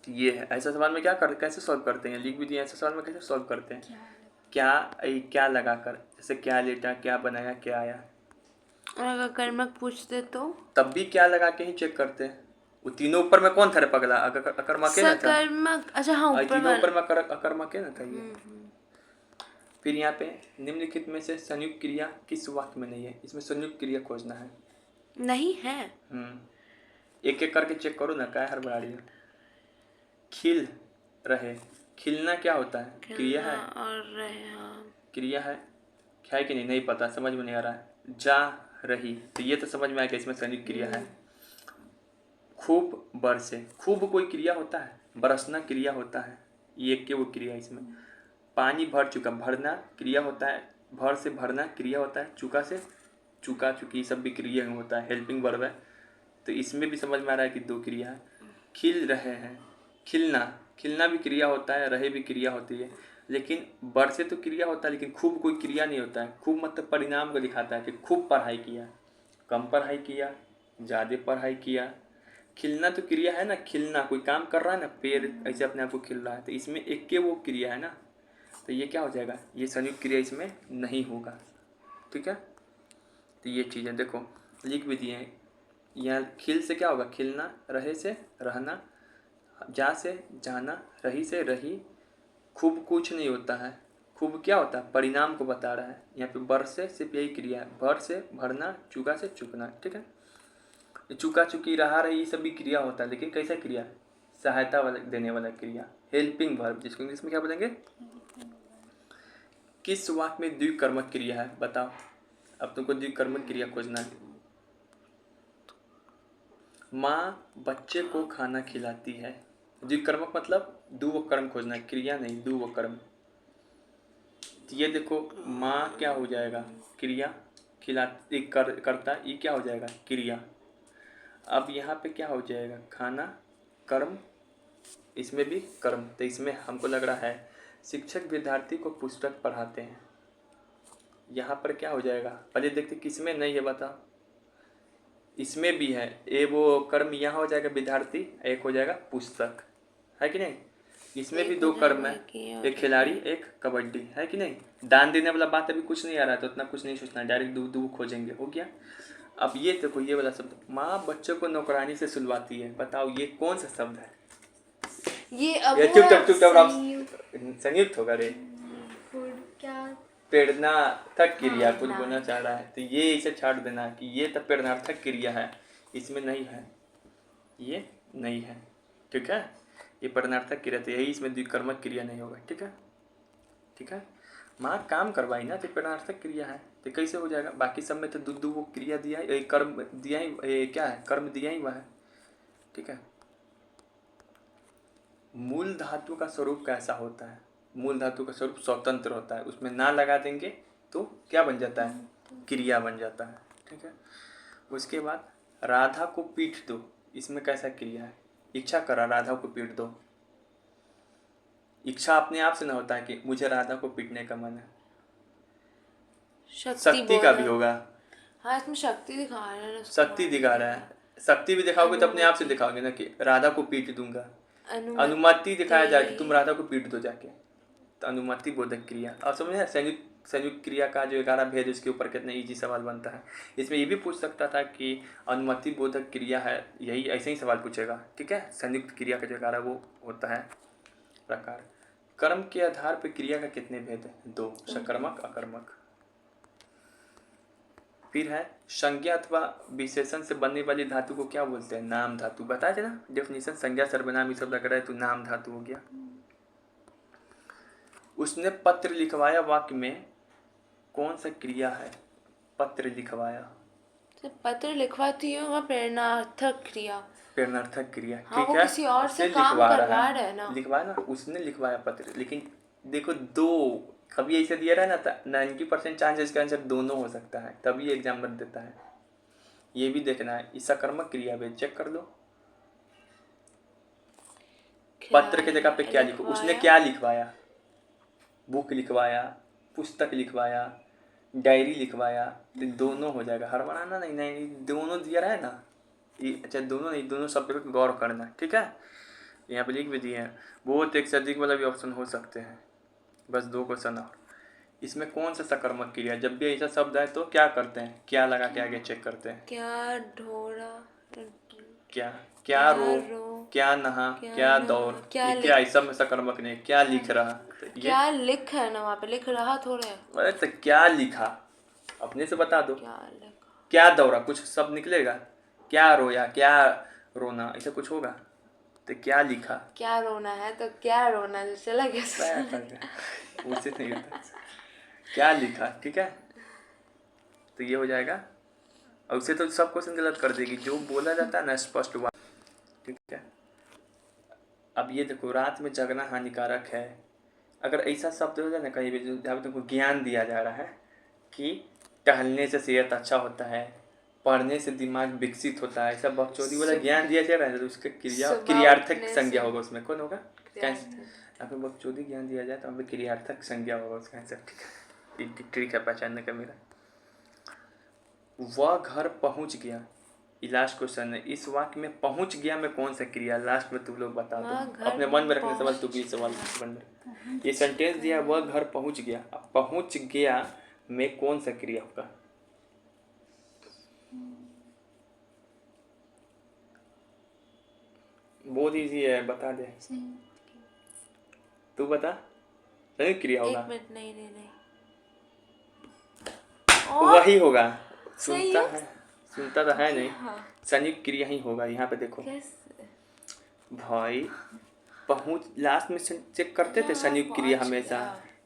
तो ये है। ऐसा सवाल में क्या कर, कैसे सॉल्व करते हैं, लिख भी दिया। ऐसे सवाल में कैसे सॉल्व करते हैं? क्या लगाकर, जैसे क्या लेटा, क्या बनाया, क्या आया। और अगर कर्मक पूछते तो तब भी क्या लगा के ही चेक करते हैं। वो तीनों ऊपर में कौन था रे पगला? अकर्मक ना था। सकर्मक, अच्छा हाँ ऊपर तीनों ऊपर वाला। में अकर्मक ना था ये। फिर यहाँ पे निम्नलिखित में से संयुक्त क्रिया किस वाक्य में नहीं है? इसमें संयुक्त क्रिया खोजना है। नहीं है। एक एक करके चेक करो ना, क्या हड़बड़ा रही है। खिल रहे, खिलना क्या होता है? क्रिया है। और रहे, हाँ। क्रिया है कि नहीं, नहीं पता, समझ में नहीं आ रहा है। जा रही, तो ये तो समझ में आएगा, इसमें संयुक्त क्रिया है। खूब बरसे, खूब कोई क्रिया होता है? बरसना क्रिया होता है, ये एक के वो क्रिया है इसमें। पानी भर चुका, भरना क्रिया होता है, भर से भरना क्रिया होता है, चुका से चुका चुकी, सब भी क्रिया में होता है, हेल्पिंग वर्ब है। तो इसमें भी समझ में आ रहा है कि दो क्रिया है। खिल रहे हैं, खिलना, खिलना भी क्रिया होता है, रहे भी क्रिया होती है। लेकिन बर से तो क्रिया होता है, लेकिन खूब कोई क्रिया नहीं होता है। खूब मतलब परिणाम को दिखाता है कि खूब पढ़ाई किया, कम पढ़ाई किया, ज़्यादा पढ़ाई किया। खिलना तो क्रिया है ना, खिलना कोई काम कर रहा है ना, पेड़ ऐसे अपने आप को खिल रहा है, तो इसमें एक के वो क्रिया है ना, तो ये क्या हो जाएगा? ये संयुक्त क्रिया इसमें नहीं होगा। ठीक है, तो ये चीज़ें देखो लिख भी दिए हैं। यहाँ खिल से क्या होगा? खिलना, रहे से रहना, जा से जाना, रही से रही। खूब कुछ नहीं होता है, खूब क्या होता है? परिणाम को बता रहा है। यहाँ पे बर से सिर्फ यही क्रिया है, भर से भरना, चुका से चुकना। ठीक है, चुका चुकी, रहा रही, ये सब भी क्रिया होता है, लेकिन कैसा क्रिया? सहायता वाला, देने वाला क्रिया, हेल्पिंग वर्ब, जिसको इंग्लिश में क्या बोलेंगे? किस वाक्य में द्विकर्मक क्रिया है? बताओ। अब तुमको द्विकर्मक क्रिया खोजना है। माँ बच्चे को खाना खिलाती है। द्विकर्मक मतलब दो कर्म खोजना है, क्रिया नहीं, दो कर्म। तो ये देखो माँ क्या हो जाएगा? क्रिया, खिलाती करता, ये क्या हो जाएगा? क्रिया। अब यहाँ पे क्या हो जाएगा? खाना कर्म, इसमें भी कर्म। तो इसमें हमको लग रहा है शिक्षक विद्यार्थी को पुस्तक पढ़ाते हैं, यहाँ पर क्या हो जाएगा? पहले देखते किसमें नहीं है, बताओ। इसमें भी है, ए वो कर्म यहाँ हो जाएगा विद्यार्थी, एक हो जाएगा पुस्तक, है कि नहीं? इसमें भी दो कर्म है, एक खिलाड़ी एक कबड्डी, है कि नहीं? दान देने वाला बात अभी कुछ नहीं आ रहा है, तो उतना कुछ नहीं सोचना, डायरेक्ट दो खोजेंगे, हो गया। अब ये देखो ये वाला शब्द, माँ बच्चों को नौकरानी से सुलवाती है, बताओ ये कौन सा शब्द है? ये चुप संयुक्त होगा रे। क्या प्रेरणार्थक क्रिया कुछ बोलना चाह रहा है, तो ये इसे छाट देना कि ये तो प्रेरणार्थक क्रिया है, इसमें नहीं है, ये नहीं है। ठीक है, ये परिणार्थक क्रिया थी, यही इसमें द्विकर्मक क्रिया नहीं होगा। ठीक है, ठीक है। माँ काम करवाई ना, तो परिणार्थक क्रिया है, तो कैसे हो जाएगा? बाकी सब में तो दो दो वो क्रिया दिया है, कर्म दिया ही, क्या है, कर्म दिया ही हुआ है। ठीक है। मूल धातु का स्वरूप कैसा होता है? मूल धातु का स्वरूप स्वतंत्र होता है, उसमें ना लगा देंगे तो क्या बन जाता है? क्रिया बन जाता है। ठीक है। उसके बाद राधा को पीट दो, इसमें कैसा क्रिया है? इच्छा करा राधा को पीट दो, इच्छा अपने आप से ना होता है कि मुझे राधा को पीटने का मन है, शक्ति का भी होगा। हाँ, इसमें शक्ति दिखा रहा है ना, शक्ति दिखा रहा है, शक्ति भी दिखाओगे तो अपने आप से दिखाओगे ना कि राधा को पीट दूंगा। अनुमति दिखाया जाए कि तुम राधा को पीट दो जाके, तो अनुमति बोधक क्रिया। और समझे संयुक्त क्रिया का जो 11 भेद, उसके ऊपर कितने इजी सवाल बनता है। इसमें ये भी पूछ सकता था कि अनुमति बोधक क्रिया है, यही ऐसे ही सवाल पूछेगा। ठीक है। संयुक्त क्रिया का जो 11 वो होता है प्रकार। कर्म के आधार पर क्रिया का कितने भेद है? 2, सकर्मक अकर्मक। फिर है संज्ञा अथवा विशेषण से बनने वाली धातु को क्या बोलते हैं? नाम धातु। बताया था ना डेफिनेशन, संज्ञा सर्वनाम ये सब लग रहा है तो नाम धातु हो गया। उसने पत्र लिखवाया वाक्य में कौन सा क्रिया है? पत्र लिखवाया, तो पत्र लिखवाती हूँ, वहाँ प्रेरणार्थक क्रिया, प्रेरणार्थक क्रिया। हाँ, ठीक वो है। किसी और से उसने काम लिखवा करवा रहा रहा है ना। लिखवाया ना, उसने लिखवाया पत्र। लेकिन देखो दो, कभी ऐसे दिया रहा है ना, 90% चांस इसका आंसर दोनों हो सकता है, तभी एग्जाम बन देता है। ये भी देखना है। इस सकर्मक क्रिया में चेक कर लो, पत्र की जगह पे क्या लिखो। उसने क्या लिखवाया? बुक लिखवाया, पुस्तक लिखवाया, डायरी लिखवाया, तो दोनों हो जाएगा। हर बनाना नहीं, नहीं दोनों दिया रहा है ना ये। अच्छा दोनों नहीं, दोनों शब्द पर गौर करना। ठीक है। यहाँ पे लिख भी दिए हैं। बहुत एक से अधिक वाला भी ऑप्शन हो सकते हैं, बस 2 क्वेश्चन और। इसमें कौन सा सकर्मक क्रिया? जब भी ऐसा शब्द है तो क्या करते हैं? क्या लगा के आगे चेक करते हैं। क्या ढोरा, क्या क्या रो, क्या नहा, क्या दौड़, ये क्या इस सब में सकर्मक नहीं। क्या लिख रहा, तो ये क्या लिख है ना, वहाँ पे लिख रहा थोड़े है। अरे तो क्या लिखा अपने से बता दो। क्या लिखा, क्या दौड़ा, कुछ शब्द निकलेगा। क्या रोया, क्या रोना, ऐसा कुछ होगा। तो क्या लिखा, क्या रोना है तो क्या रोना, जो चला गया उससे नहीं होता। क्या लिखा। ठीक है। तो ये हो जाएगा। और उसे तो सब क्वेश्चन गलत कर देगी, जो बोला जाता है ना स्पष्ट हुआ। ठीक है। अब ये देखो, रात में जगना हानिकारक है। अगर ऐसा शब्द हो जाए ना कहीं भी, जहाँ पे तुमको ज्ञान दिया जा रहा है कि टहलने से सेहत अच्छा होता है, पढ़ने से दिमाग विकसित होता है, ऐसा बकचोदी वाला ज्ञान दिया जा रहा है, तो उसके क्रियार्थक संज्ञा होगा उसमें। कौन होगा? यहाँ पे बकचोदी ज्ञान दिया जाए तो हमें क्रियार्थक संज्ञा होगा उसका आंसर। ठीक है, पहचानने का मेरा। वह घर पहुंच गया, लास्ट क्वेश्चन है। इस वाक्य में पहुंच गया में कौन सा क्रिया? लास्ट में तुम लोग बता दो, अपने मन में रखने सवाल। तो भी सवाल बन रहे, ये सेंटेंस दिया वह घर पहुंच गया, अब पहुंच गया में कौन सा क्रिया होगा? बहुत इजी है, बता दे। तू बता। सही क्रिया होगा। 1 मिनट, नहीं नहीं नहीं, वही होगा। सही सुनता है? है, सुनता तो है नहीं। हाँ। संयुक्त क्रिया ही होगा। यहाँ पे देखो कैसे? भाई, पहुंच लास्ट में चेक करते थे संयुक्त क्रिया हमेशा।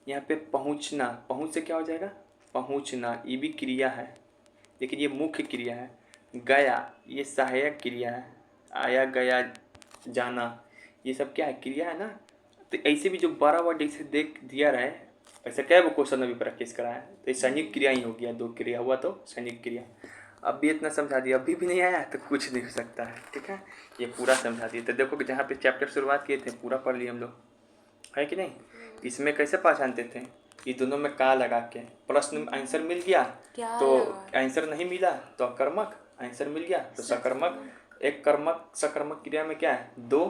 यहाँ पे पहुंचना, पहुंच से क्या हो जाएगा? पहुंचना, ये भी क्रिया है, लेकिन ये मुख्य क्रिया है। गया, ये सहायक क्रिया है। आया, गया, जाना, ये सब क्या है? क्रिया है ना। तो ऐसे भी जो 12 वर्ड ऐसे देख दिया रहा है, ऐसा क्या वो क्वेश्चन अभी प्रैक्टिस करा है, तो ये संयुक्त क्रिया ही हो गया। 2 क्रिया हुआ तो संयुक्त क्रिया। अब भी इतना समझा दिया, अभी भी नहीं आया तो कुछ नहीं हो सकता है। ठीक है। ये पूरा समझा दिया। तो देखो कि जहाँ पे चैप्टर शुरुआत किए थे पूरा पढ़ लिए हम लोग, है कि नहीं। इसमें कैसे पहचानते थे? ये दोनों में का लगा के प्रश्न आंसर मिल गया तो आंसर नहीं मिला तो अकर्मक, आंसर मिल गया तो सकर्मक। एक कर्मक सकर्मक क्रिया में क्या है? 2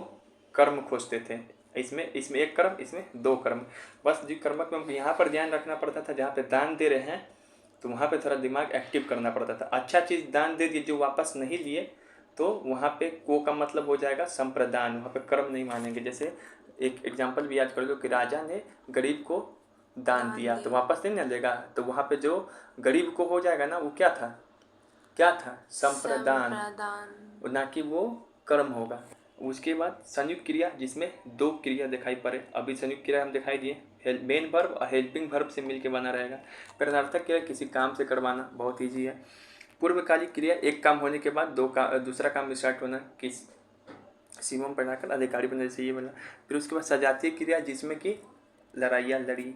कर्म खोजते थे। इसमें एक कर्म, इसमें 2 कर्म। बस जो कर्मक में हमको यहाँ पर ध्यान रखना पड़ता था, जहाँ पे दान दे रहे हैं तो वहाँ पे थोड़ा दिमाग एक्टिव करना पड़ता था। अच्छा चीज़ दान दे दिए, जो वापस नहीं लिए तो वहाँ पे को का मतलब हो जाएगा संप्रदान, वहाँ पे कर्म नहीं मानेंगे। जैसे एक एग्जाम्पल भी याद कर लो कि राजा ने गरीब को दान दिया तो वापस नहीं ना लेगा, तो वहाँ पे जो गरीब को हो जाएगा ना, वो क्या था? संप्रदान, ना कि वो कर्म होगा। उसके बाद संयुक्त क्रिया जिसमें दो क्रिया दिखाई पड़े। अभी संयुक्त क्रिया हम दिखाई दिए, मेन वर्ब और हेल्पिंग वर्ब से मिलके बना रहेगा। प्रश्नार्थक क्रिया किसी काम से करवाना, बहुत ईजी है। पूर्वकालिक क्रिया एक काम होने के बाद दूसरा काम स्टार्ट होना, किस सीमों बनाकर अधिकारी बनने से ये बना। फिर उसके बाद सजातीय क्रिया जिसमें कि लड़ाइया लड़ी,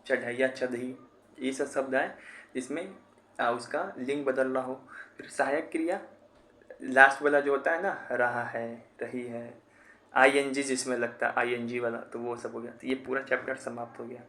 चढ़ैया चढ़ी, ये सब शब्द आए जिसमें उसका लिंग बदल रहा हो। फिर सहायक क्रिया लास्ट वाला जो होता है ना, रहा है, रही है, ING जिसमें लगता है ING वाला, तो वो सब हो गया। तो ये पूरा चैप्टर समाप्त हो गया।